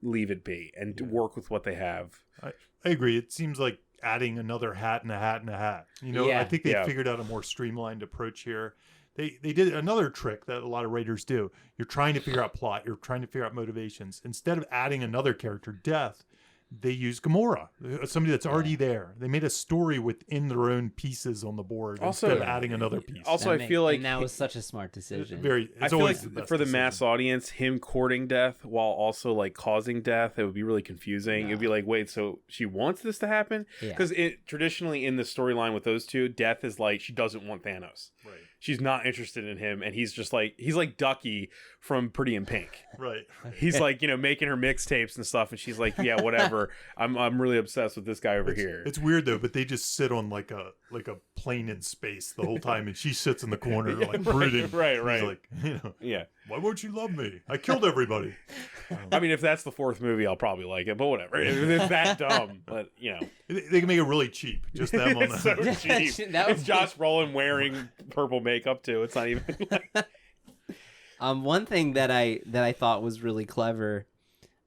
leave it be and work with what they have. I agree. It seems like adding another hat and a hat and a hat. You know, Yeah. I think they Yeah. figured out a more streamlined approach here. They did another trick that a lot of writers do. You're trying to figure out plot. You're trying to figure out motivations. Instead of adding another character, Death, they use Gamora, somebody that's already there. They made a story within their own pieces on the board Also- instead of adding another piece. Also, I feel like and that was such a smart decision. It's I feel always like the best for the decision. mass audience, him courting death while also like causing death, it would be really confusing. It'd be like, wait, so she wants this to happen? Yeah. Because traditionally in the storyline with those two, Death is like she doesn't want Thanos. Right. She's not interested in him, and he's like Ducky from Pretty in Pink. Right. He's like, you know, making her mixtapes and stuff, and she's like, yeah, whatever. I'm really obsessed with this guy over here. It's weird though, but they just sit on like a plane in space the whole time, and she sits in the corner like brooding. right. He's like, you know, Yeah. why won't you love me? I killed everybody. I mean, if that's the fourth movie, I'll probably like it, but whatever. If it's that dumb, but you know. They can make it really cheap. Just them on It's so the. cheap. That It's was- Josh Brolin wearing purple makeup too. It's not even. One thing that I thought was really clever,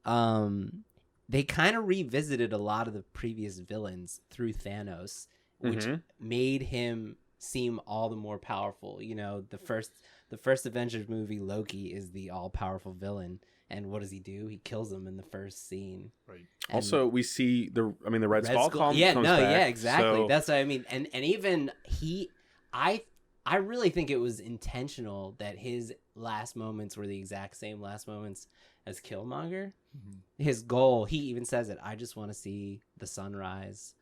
they kind of revisited a lot of the previous villains through Thanos, which Mhm. made him seem all the more powerful. You know, the first Avengers movie, Loki is the all powerful villain, and what does he do? He kills him in the first scene. Right. And Also, we see the Red Skull comes yeah, back, no, yeah, exactly. so- That's what I mean. And even I really think it was intentional that his last moments were the exact same last moments as Killmonger. His goal, he even says it, I just want to see the sunrise,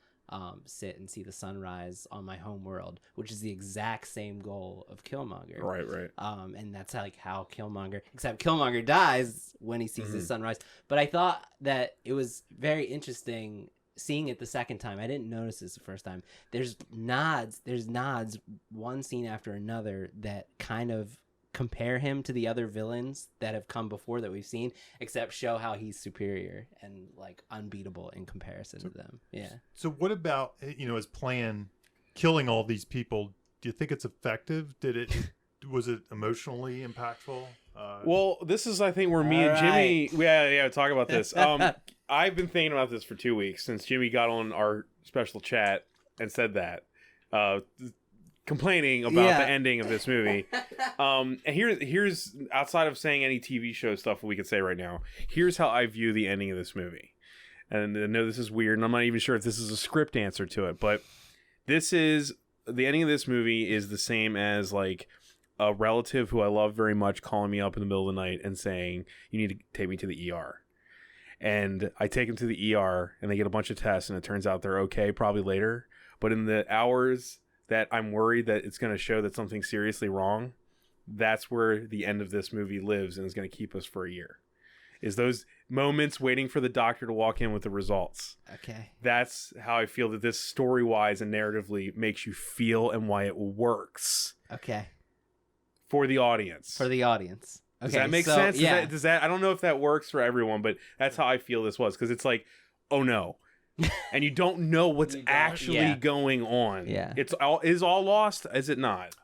sit and see the sunrise on my home world, which is the exact same goal of Killmonger. Right. And that's like how Killmonger, except Killmonger dies when he sees the sunrise. But I thought that it was very interesting seeing it the second time. I didn't notice this the first time. There's nods, one scene after another that kind of compare him to the other villains that have come before that we've seen, except show how he's superior and like unbeatable in comparison to them. Yeah. So what about, you know, his plan, killing all these people? Do you think it's effective? Was it emotionally impactful? Well, this is I think where me and Jimmy, talk about this. I've been thinking about this for 2 weeks since Jimmy got on our special chat and said that, complaining about the ending of this movie. And here's outside of saying any TV show stuff we could say right now, here's how I view the ending of this movie. And I know this is weird, and I'm not even sure if this is a script answer to it, but this is the ending of this movie is the same as like a relative who I love very much calling me up in the middle of the night and saying, you need to take me to the ER. And I take them to the ER and they get a bunch of tests and it turns out they're okay probably later. But in the hours that I'm worried that it's going to show that something's seriously wrong, that's where the end of this movie lives and is going to keep us for a year. is those moments waiting for the doctor to walk in with the results. Okay. That's how I feel that this story-wise and narratively makes you feel and why it works. Okay. For the audience. For the audience. Okay. Does that make sense? Yeah. Does that? I don't know if that works for everyone, but that's how I feel this was. Because it's like, oh no. And you don't know what's actually going on. Yeah. It's all lost? Is it not?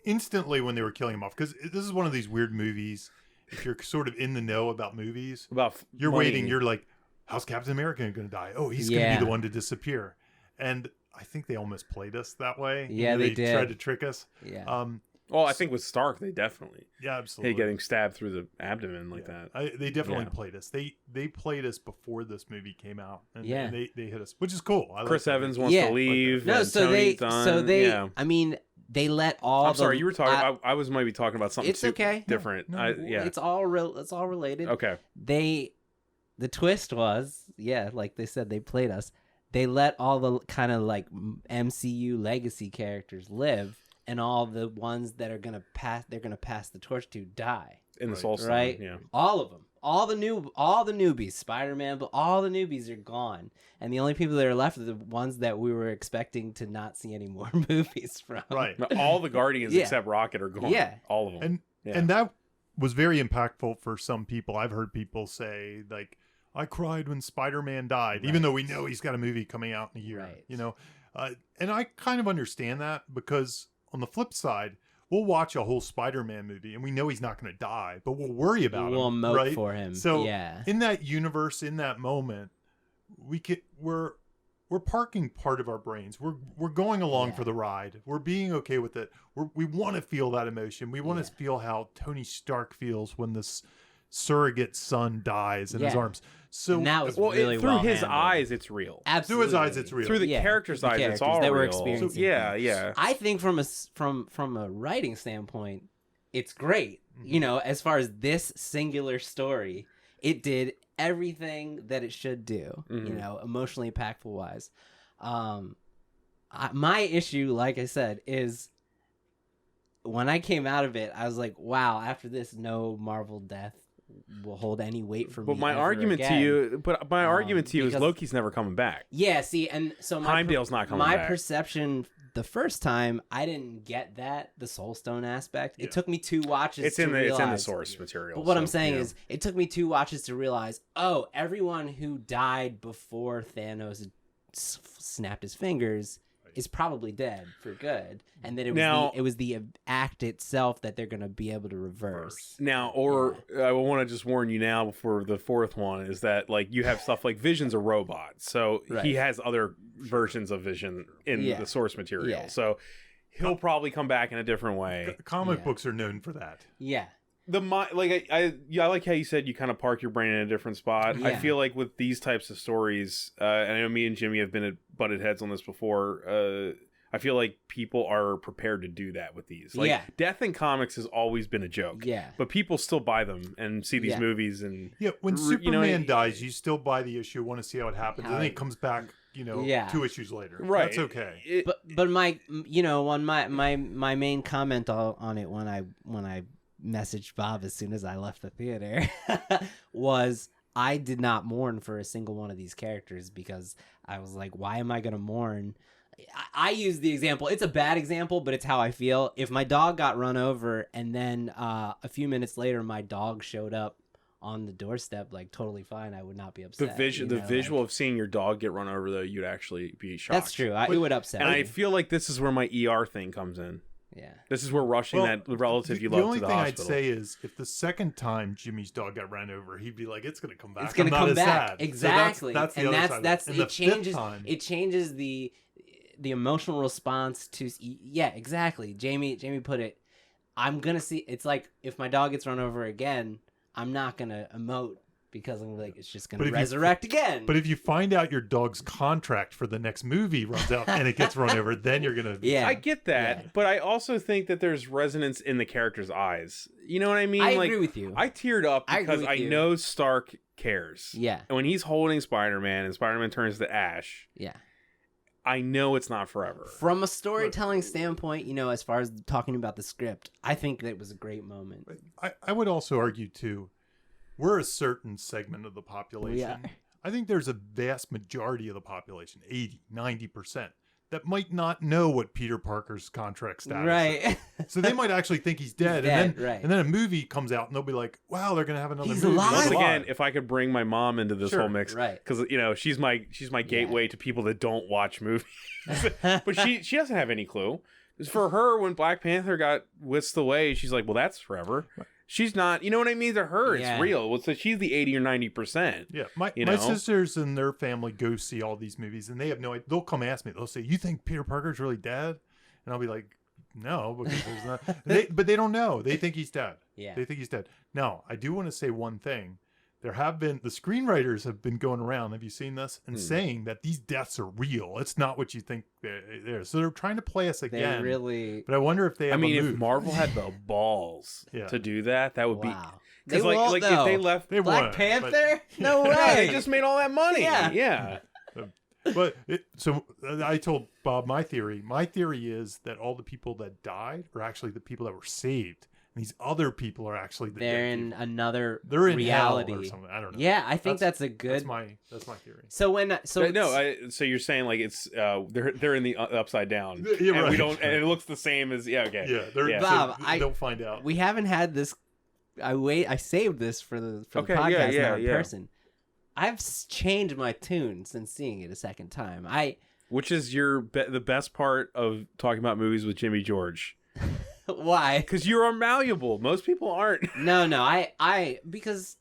Instantly when they were killing him off, because this is one of these weird movies. If you're sort of in the know about movies, you're waiting. You're like, how's Captain America going to die? Oh, he's going to be the one to disappear. And I think they almost played us that way. Yeah, they did. Tried to trick us. Yeah. Well, I think with Stark, they definitely. Yeah, absolutely. Hey, getting stabbed through the abdomen like that. They definitely played us. They played us before this movie came out. And, yeah. and they hit us, which is cool. Chris Evans wants to leave. No, so they. I mean, they let all. I'm sorry, you were talking. I was maybe talking about something. It's okay. Different. No, it's all It's all related. Okay. The twist was, like they said, they played us. They let all the kind of like MCU legacy characters live. And all the ones that are gonna pass the torch to die in the Soul Stone, right? Yeah, all of them, all the newbies, Spider-Man, but all the newbies are gone, and the only people that are left are the ones that we were expecting to not see any more movies from. Right, all the Guardians except Rocket are gone. Yeah, all of them. And that was very impactful for some people. I've heard people say like, "I cried when Spider-Man died," even though we know he's got a movie coming out in a year. Right. You know, and I kind of understand that because. On the flip side, we'll watch a whole Spider-Man movie and we know he's not going to die, but we'll worry about him. We'll emote right? for him. So in that universe, in that moment, we're parking part of our brains. We're going along for the ride. We're being okay with it. We want to feel that emotion. We want to feel how Tony Stark feels when this surrogate son dies in his arms. So and that was really through his handled. eyes, it's real. Absolutely. Through his eyes, it's real. Through the characters' eyes, it's all that real. We're experiencing. So, yeah. I think from a writing standpoint, it's great. You know, as far as this singular story, it did everything that it should do. You know, emotionally impactful wise. My issue, like I said, is when I came out of it, I was like, wow. After this, no Marvel death will hold any weight for me. But my argument to you is Loki's never coming back. Yeah, see, and so Heimdall's not coming back. My perception the first time, I didn't get the Soul Stone aspect. It took me 2 watches. It's in the source material. But what I'm saying is, it took me 2 watches to realize, oh, everyone who died before Thanos snapped his fingers is probably dead for good, and that it was the act itself that they're going to be able to reverse. Now, I want to just warn you now before the 4th one is that like you have stuff like Vision's a robot, so he has other versions of Vision in the source material. So he'll probably come back in a different way. Comic books are known for that. Yeah. I like how you said you kind of park your brain in a different spot. I feel like with these types of stories, and I know me and Jimmy have been butted heads on this before. I feel like people are prepared to do that with these. Like death in comics has always been a joke. Yeah, but people still buy them and see these movies and when Superman dies, you still buy the issue, want to see how it happens, and then he comes back. 2 issues later. Right. That's okay. But my main comment on it when I messaged Bob as soon as I left the theater was I did not mourn for a single one of these characters because I was like, why am I going to mourn? I use the example. It's a bad example, but it's how I feel. If my dog got run over and then a few minutes later my dog showed up on the doorstep like totally fine, I would not be upset. The visual of seeing your dog get run over though, you'd actually be shocked. That's true. It would upset me. I feel like this is where my ER thing comes in. Yeah. This is where rushing that relative you love to the hospital. The only thing I'd say is if the second time Jimmy's dog got ran over, he'd be like, it's going to come back. It's going to come back. Sad. Exactly. So that's it changes the emotional response to exactly. Jamie put it. I'm going to see it's like if my dog gets run over again, I'm not going to emote. Because I'm like, it's just going to resurrect again. But if you find out your dog's contract for the next movie runs out and it gets run over, then you're going to... Yeah. I get that. But I also think that there's resonance in the character's eyes. You know what I mean? I agree with you. I teared up because I know Stark cares. Yeah. And when he's holding Spider-Man and Spider-Man turns to ash... Yeah. I know it's not forever. From a storytelling standpoint, as far as talking about the script, I think that was a great moment. I would also argue, too, we're a certain segment of the We population. are. I think there's a vast majority of the population, 80, 90%, that might not know what Peter Parker's contract status is. Right. So they might actually think he's dead. dead, and then a movie comes out and they'll be like, wow, they're going to have another He's movie. alive. Once He's again, if I could bring my mom into this Sure. whole mix, Right. because she's my gateway to people that don't watch movies, but she doesn't have any clue. For her, when Black Panther got whisked away, she's like, well, that's forever. She's not, you know what I mean? To her, it's real. Well, so she's the 80 or 90%. Yeah, my you know? sisters and their family go see all these movies, and they have no idea. They'll come ask me. They'll say, "You think Peter Parker's really dead?" And I'll be like, "No, because there's not." But they don't know. They think he's dead. Yeah. They think he's dead. Now, I do want to say one thing. There have been the screenwriters have been going around. Have you seen this? And saying that these deaths are real. It's not what you think they're. So they're trying to play us They again. really. But I wonder if they have. I mean, a if move. Marvel had the balls to do that, that would be. Wow. Because They won't, if though. they left, They Black won't, Panther? No way. yeah, they just made all that money. Yeah. But so I told Bob my theory. My theory is that all the people that died are actually the people that were saved. And these other people are actually the They're dead in people. another They're in reality. hell or something. I don't know. Yeah, I think that's a good. That's my theory. So when So you're saying like it's they're in the upside down, Yeah, and right. we don't, and it looks the same as okay. Yeah, they're Bob, so they'll find out. we haven't had this. I saved this for the Okay, podcast yeah, now in yeah. person. I've changed my tune since seeing it a second time. Which is the best part of talking about movies with Jimmy George? Why? Because you are malleable. Most people aren't. No, because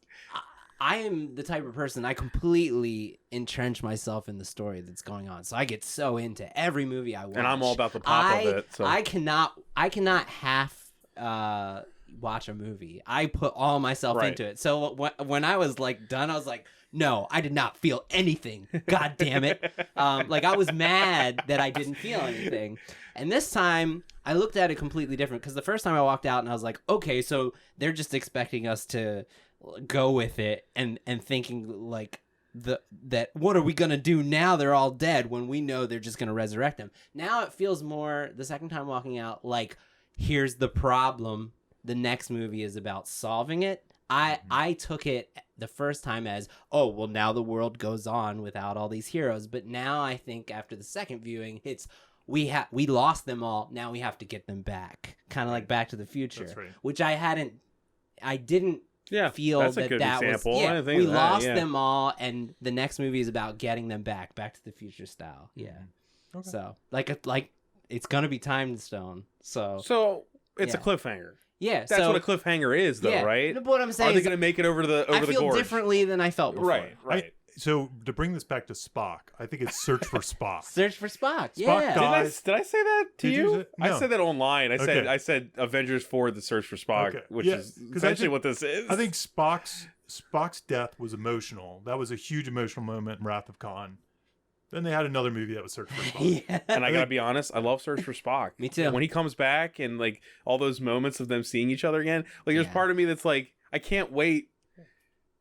I am the type of person I completely entrench myself in the story that's going on. So I get so into every movie I watch. And I'm all about the pop of it. So. I cannot half watch a movie. I put all myself into it. So when I was like done, I was like, no, I did not feel anything. God damn it. Like I was mad that I didn't feel anything. And this time I looked at it completely different, because the first time I walked out and I was like, okay, so they're just expecting us to go with it and thinking like that what are we gonna do now? They're all dead, when we know they're just gonna resurrect them. Now it feels more, the second time walking out, like here's the problem. The next movie is about solving it. I took it the first time as, oh, well, now the world goes on without all these heroes. But now I think after the second viewing, it's we lost them all. Now we have to get them back. Kind of like Back to the Future, That's right. which I didn't feel that's a good example. was. Yeah, I think we that, lost them all, and the next movie is about getting them back to the Future style. Yeah. Okay. So like it's gonna be Time Stone. So it's a cliffhanger. Yeah, That's what a cliffhanger is, though, right? But what I'm saying Are they is, going to make it over the I the feel gorge? differently than I felt before. Right. So to bring this back to Spock, I think it's Search for Spock. Search for Spock. Spock Yeah. died. Did I say that to Did you? you say- no. I said that online. Okay. I said Avengers 4: The Search for Spock, Okay. which Yeah, is 'cause I essentially think- what this is. I think Spock's death was emotional. That was a huge emotional moment in Wrath of Khan. Then they had another movie that was Search for Spock. Yeah. And I gotta be honest, I love Search for Spock. Me too. When he comes back and like all those moments of them seeing each other again, like there's part of me that's like, I can't wait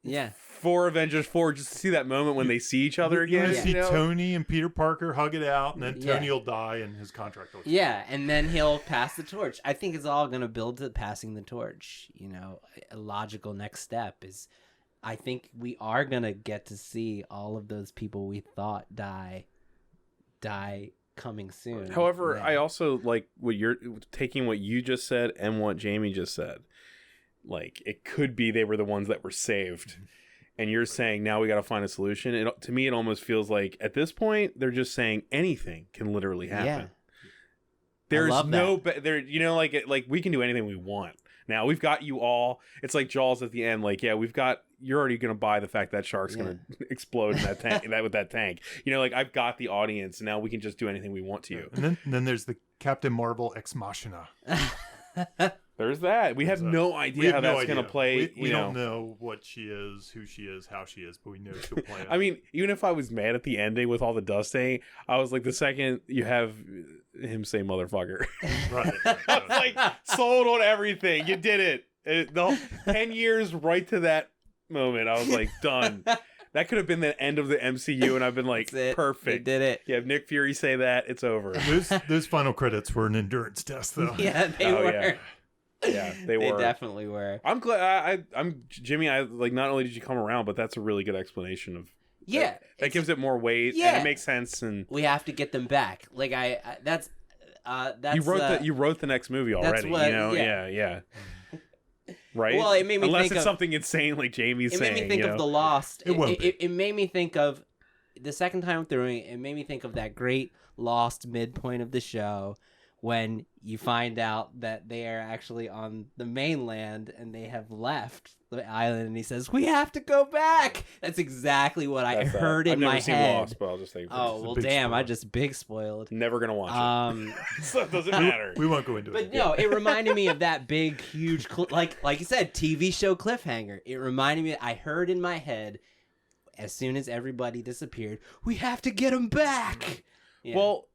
Yeah. for Avengers 4 just to see that moment when they see each other You're again. gonna see you know? Tony and Peter Parker hug it out, and then Yeah. Tony will die and his contract will Yeah, and then he'll pass the torch. I think it's all going to build to passing the torch. You know, a logical next step is, I think we are going to get to see all of those people we thought die coming soon. However, Yeah. I also like what you're taking what you just said and what Jamie just said. Like it could be they were the ones that were saved, and you're saying now we got to find a solution. To me, it almost feels like at this point they're just saying anything can literally happen. Yeah. There's love no there, you know, like we can do anything we want. Now we've got you all. It's like Jaws at the end. Like, yeah, we've got. You're already gonna buy the fact that shark's gonna explode in that tank. with that tank. You know, like I've got the audience. Now we can just do anything we want to you. And then there's the Captain Marvel Ex Machina. There's that. We have no idea how that's gonna play. We don't know what she is, who she is, how she is, but we know she'll play it. I mean, even if I was mad at the ending with all the dusting, I was like, the second you have him say motherfucker, right. I was like, sold on everything. You did it. The 10 years right to that moment, I was like, done. That could have been the end of the MCU, and I've been like, That's it. perfect. They did it. Yeah, if Nick Fury say that, it's over. Those final credits were an endurance test, though. Yeah, they Oh, were. yeah. Yeah, they were. They definitely were. I'm glad. I'm Jimmy. I like. Not only did you come around, but that's a really good explanation of. Yeah, that gives it more weight. Yeah. And it makes sense. And we have to get them back. Like that's you wrote the next movie already. what- you know. yeah. Yeah. Right. Well, it made me unless think it's of something insane like Jamie's it saying. made me think you of know? The Lost. It won't be. It made me think of the second time through it. It made me think of that great Lost midpoint of the show when you find out that they are actually on the mainland and they have left the island, and he says, "We have to go back." That's exactly what I heard in my I've never seen head. Lost, but I'll just say. Oh well, big damn! I spoiler. just big spoiled. Never gonna watch it. So it doesn't matter. We won't go into But it. no, it reminded me of that big, huge, like you said, TV show cliffhanger. It reminded me. I heard in my head, as soon as everybody disappeared, we have to get them back. Yeah. Well,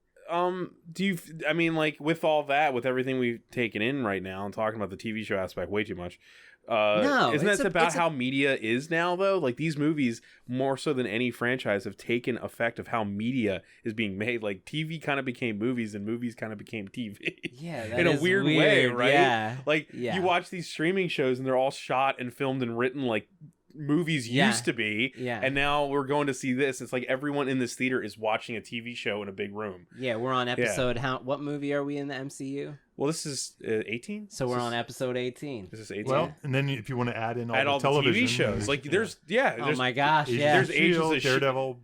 do you? I mean, like with all that, with everything we've taken in right now, and talking about the TV show aspect way too much. No, isn't it's that a- about it's a- how media is now, though? Like these movies, more so than any franchise, have taken effect of how media is being made. Like TV kind of became movies, and movies kind of became TV. yeah, that in a is weird way, right? Yeah, Like Yeah. you watch these streaming shows, and they're all shot and filmed and written like movies Yeah. used to be. Yeah. And now we're going to see this. It's like everyone in this theater is watching a TV show in a big room. yeah. We're on episode. What movie are we in the MCU? Well, this is 18. So we're on episode 18. This is 18. Well, and then if you want to add in Add all all the the television TV shows. Like there's Oh my gosh! Agents Yeah. There's of Agents S.H.I.E.L.D., of Daredevil,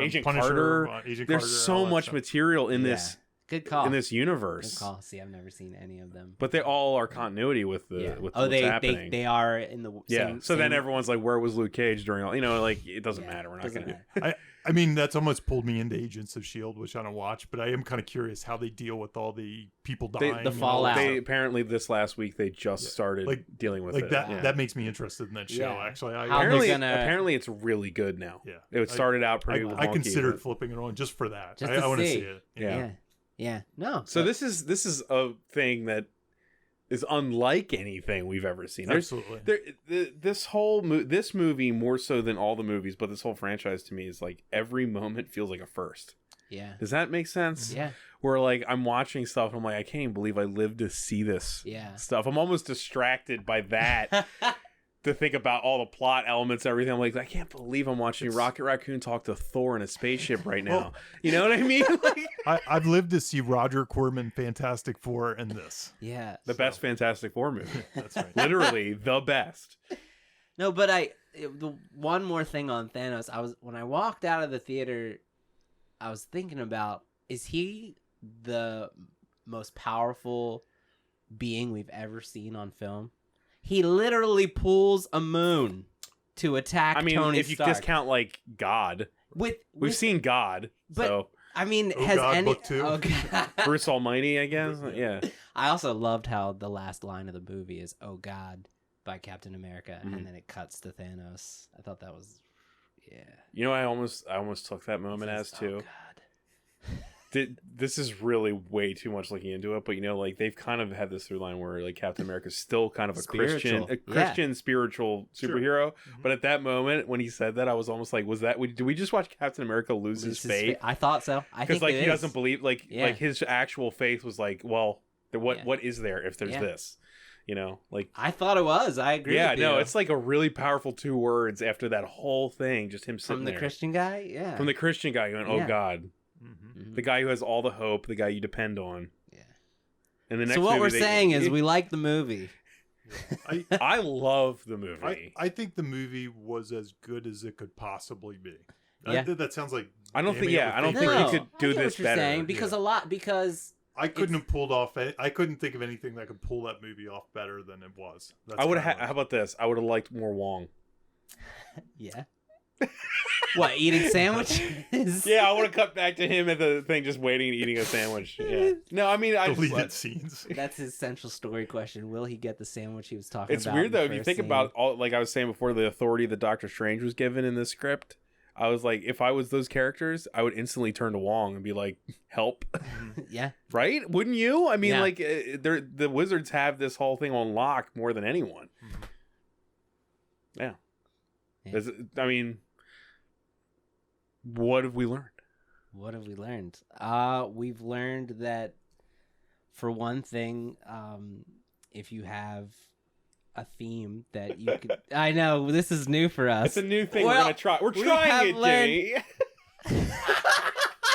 Agent Punisher, Carter. Agent there's Carter, so all that much stuff. material in Yeah. this Good call. in this Good universe. call. See, I've never seen any of them. But they all are continuity with the Yeah. with Oh, what's they happening. are in the yeah. same, So then same- everyone's like, "Where was Luke Cage during all?" You know, like it doesn't Yeah, matter. We're not doesn't going to. matter. I mean, that's almost pulled me into Agents of S.H.I.E.L.D., which I don't watch, but I am kind of curious how they deal with all the people They, dying. the and all that fallout. They stuff. apparently this last week they just Yeah. started Like- dealing with like it. that. Yeah. That makes me interested in that show. Yeah. Actually, How they're apparently, gonna- apparently it's really good now. Yeah. It started out pretty. I wonky, considered but- flipping it on just for that. Just I to want to see. see it. Yeah. Yeah. Yeah. No. So this is a thing that is unlike anything we've ever seen. Absolutely. This whole this movie more so than all the movies, but this whole franchise to me is like every moment feels like a first. Yeah. Does that make sense? Yeah. Where like I'm watching stuff and I'm like, I can't even believe I lived to see this Yeah. stuff. I'm almost distracted by that to think about all the plot elements, everything. I'm like, I can't believe I'm watching Rocket Raccoon talk to Thor in a spaceship right now. You know what I mean? Like, I've lived to see Roger Corman Fantastic Four and this. Yeah. the best Fantastic Four movie. That's right. Literally the best. No, but the one more thing on Thanos, when I walked out of the theater, I was thinking about, is he the most powerful being we've ever seen on film? He literally pulls a moon to attack I mean, Tony if you Stark. discount like God, We've seen God. But- So I mean, Oh has God, any? book two. Oh God. Bruce Almighty, I guess. Yeah. I also loved how the last line of the movie is "Oh God" by Captain America, Mhm. and then it cuts to Thanos. I thought that was, yeah. You know, I almost took that moment as Oh, too. God. This is really way too much looking into it, but you know, like they've kind of had this through line where like Captain America's still kind of a Spiritual. Christian spiritual Sure. superhero. Mhm. But at that moment when he said that, I was almost like, did we just watch Captain America lose his faith? I thought so. I Because think like it he is. doesn't believe, like Yeah. his actual faith was like, well, what Yeah. what is there if there's Yeah. this? You know, like. I thought it was. I agree. Yeah, with no, you. it's like a really powerful 2 words after that whole thing, just him sitting from the there. Christian guy. Yeah. From the Christian guy going, oh Yeah. God, Mhm. Mhm. the guy who has all the hope, the guy you depend on. Yeah. And the next So what movie, we're they- saying is we like the movie. I, I love the movie. I think the movie was as good as it could possibly be. Yeah. That sounds like I don't think. damning Yeah, it I don't with think no, you praise. could do I get this what you're better. saying because I couldn't it's- have pulled off. I couldn't think of anything that could pull that movie off better than it was. That's I would kinda have. How about this? I would have liked more Wong. yeah. What, eating sandwiches? Yeah, I would have cut back to him at the thing, just waiting and eating a sandwich. Yeah. No, I mean, I just, deleted scenes. That's his central story question. Will he get the sandwich he was talking it's about? weird in the though if you first think scene? about all, like I was saying before, the authority that Doctor Strange was given in this script. I was like, if I was those characters, I would instantly turn to Wong and be like, "Help!" Yeah. Right? Wouldn't you? I mean, Yeah. like, the wizards have this whole thing on lock more than anyone. Yeah. Yeah. I mean, what have we learned? What have we learned? We've learned that, for one thing, if you have a theme that you could. I know this is new for us. It's a new thing Well, we're gonna try. We're we trying have it, learned- Jimmy.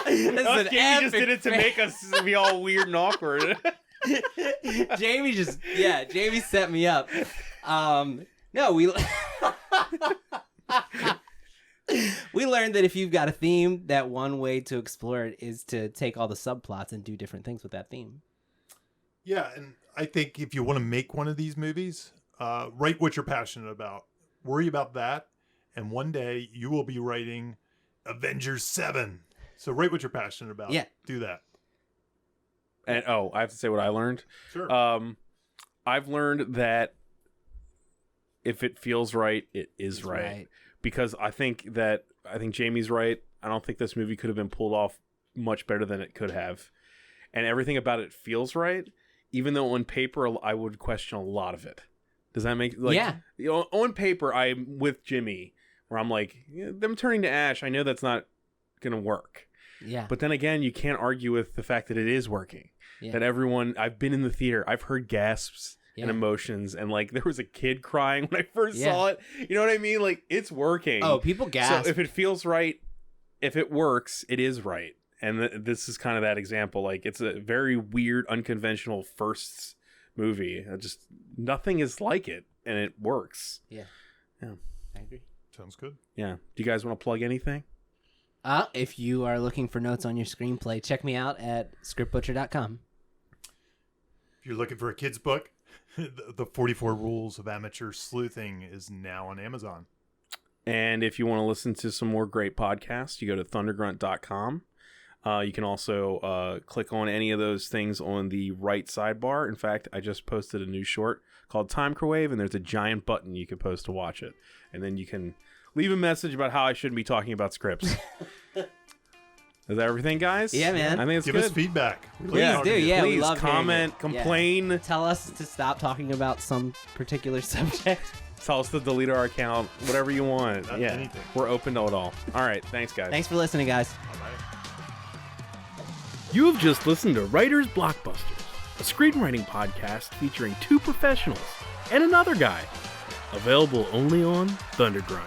This is Jamie an just did it to make us be all weird and awkward. Jamie Jamie set me up. No, we we learned that if you've got a theme, that one way to explore it is to take all the subplots and do different things with that theme. Yeah, and I think if you want to make one of these movies, write what you're passionate about. Worry about that, and one day you will be writing Avengers 7. So write what you're passionate about. Yeah. Do that. And I have to say what I learned. Sure. I've learned that if it feels right, it is right. Because I think Jamie's right. I don't think this movie could have been pulled off much better than it could have. And everything about it feels right, even though on paper I would question a lot of it. Does that make Yeah. On paper I'm with Jimmy where I'm like, them turning to ash, I know that's not going to work. Yeah. But then again, you can't argue with the fact that it is working. Yeah. That everyone, I've been in the theater, I've heard gasps and emotions, and like there was a kid crying when I first saw it. You know what I mean? Like, it's working. Oh, people gasp. So if it feels right, if it works, it is right. And this is kind of that example. Like, it's a very weird, unconventional first movie. Just nothing is like it, and it works. Yeah. I agree. Sounds good. Yeah. Do you guys want to plug anything? If you are looking for notes on your screenplay, check me out at scriptbutcher.com. If you're looking for a kid's book, the 44 Rules of Amateur Sleuthing is now on Amazon. And if you want to listen to some more great podcasts, you go to thundergrunt.com. You can also click on any of those things on the right sidebar. In fact, I just posted a new short called Time Crowave, and there's a giant button you can post to watch it. And then you can leave a message about how I shouldn't be talking about scripts. Is that everything, guys? Yeah, man. I think it's Give good. us feedback. Please do, yeah. we Please love hearing comment, it. complain. Yeah. Tell us to stop talking about some particular subject. Tell us to delete our account. Whatever you want. Not yeah, anything. we're open to it all. All right. Thanks, guys. Thanks for listening, guys. All right. You have just listened to Writers Blockbusters, a screenwriting podcast featuring two professionals and another guy. Available only on Thundergrunt.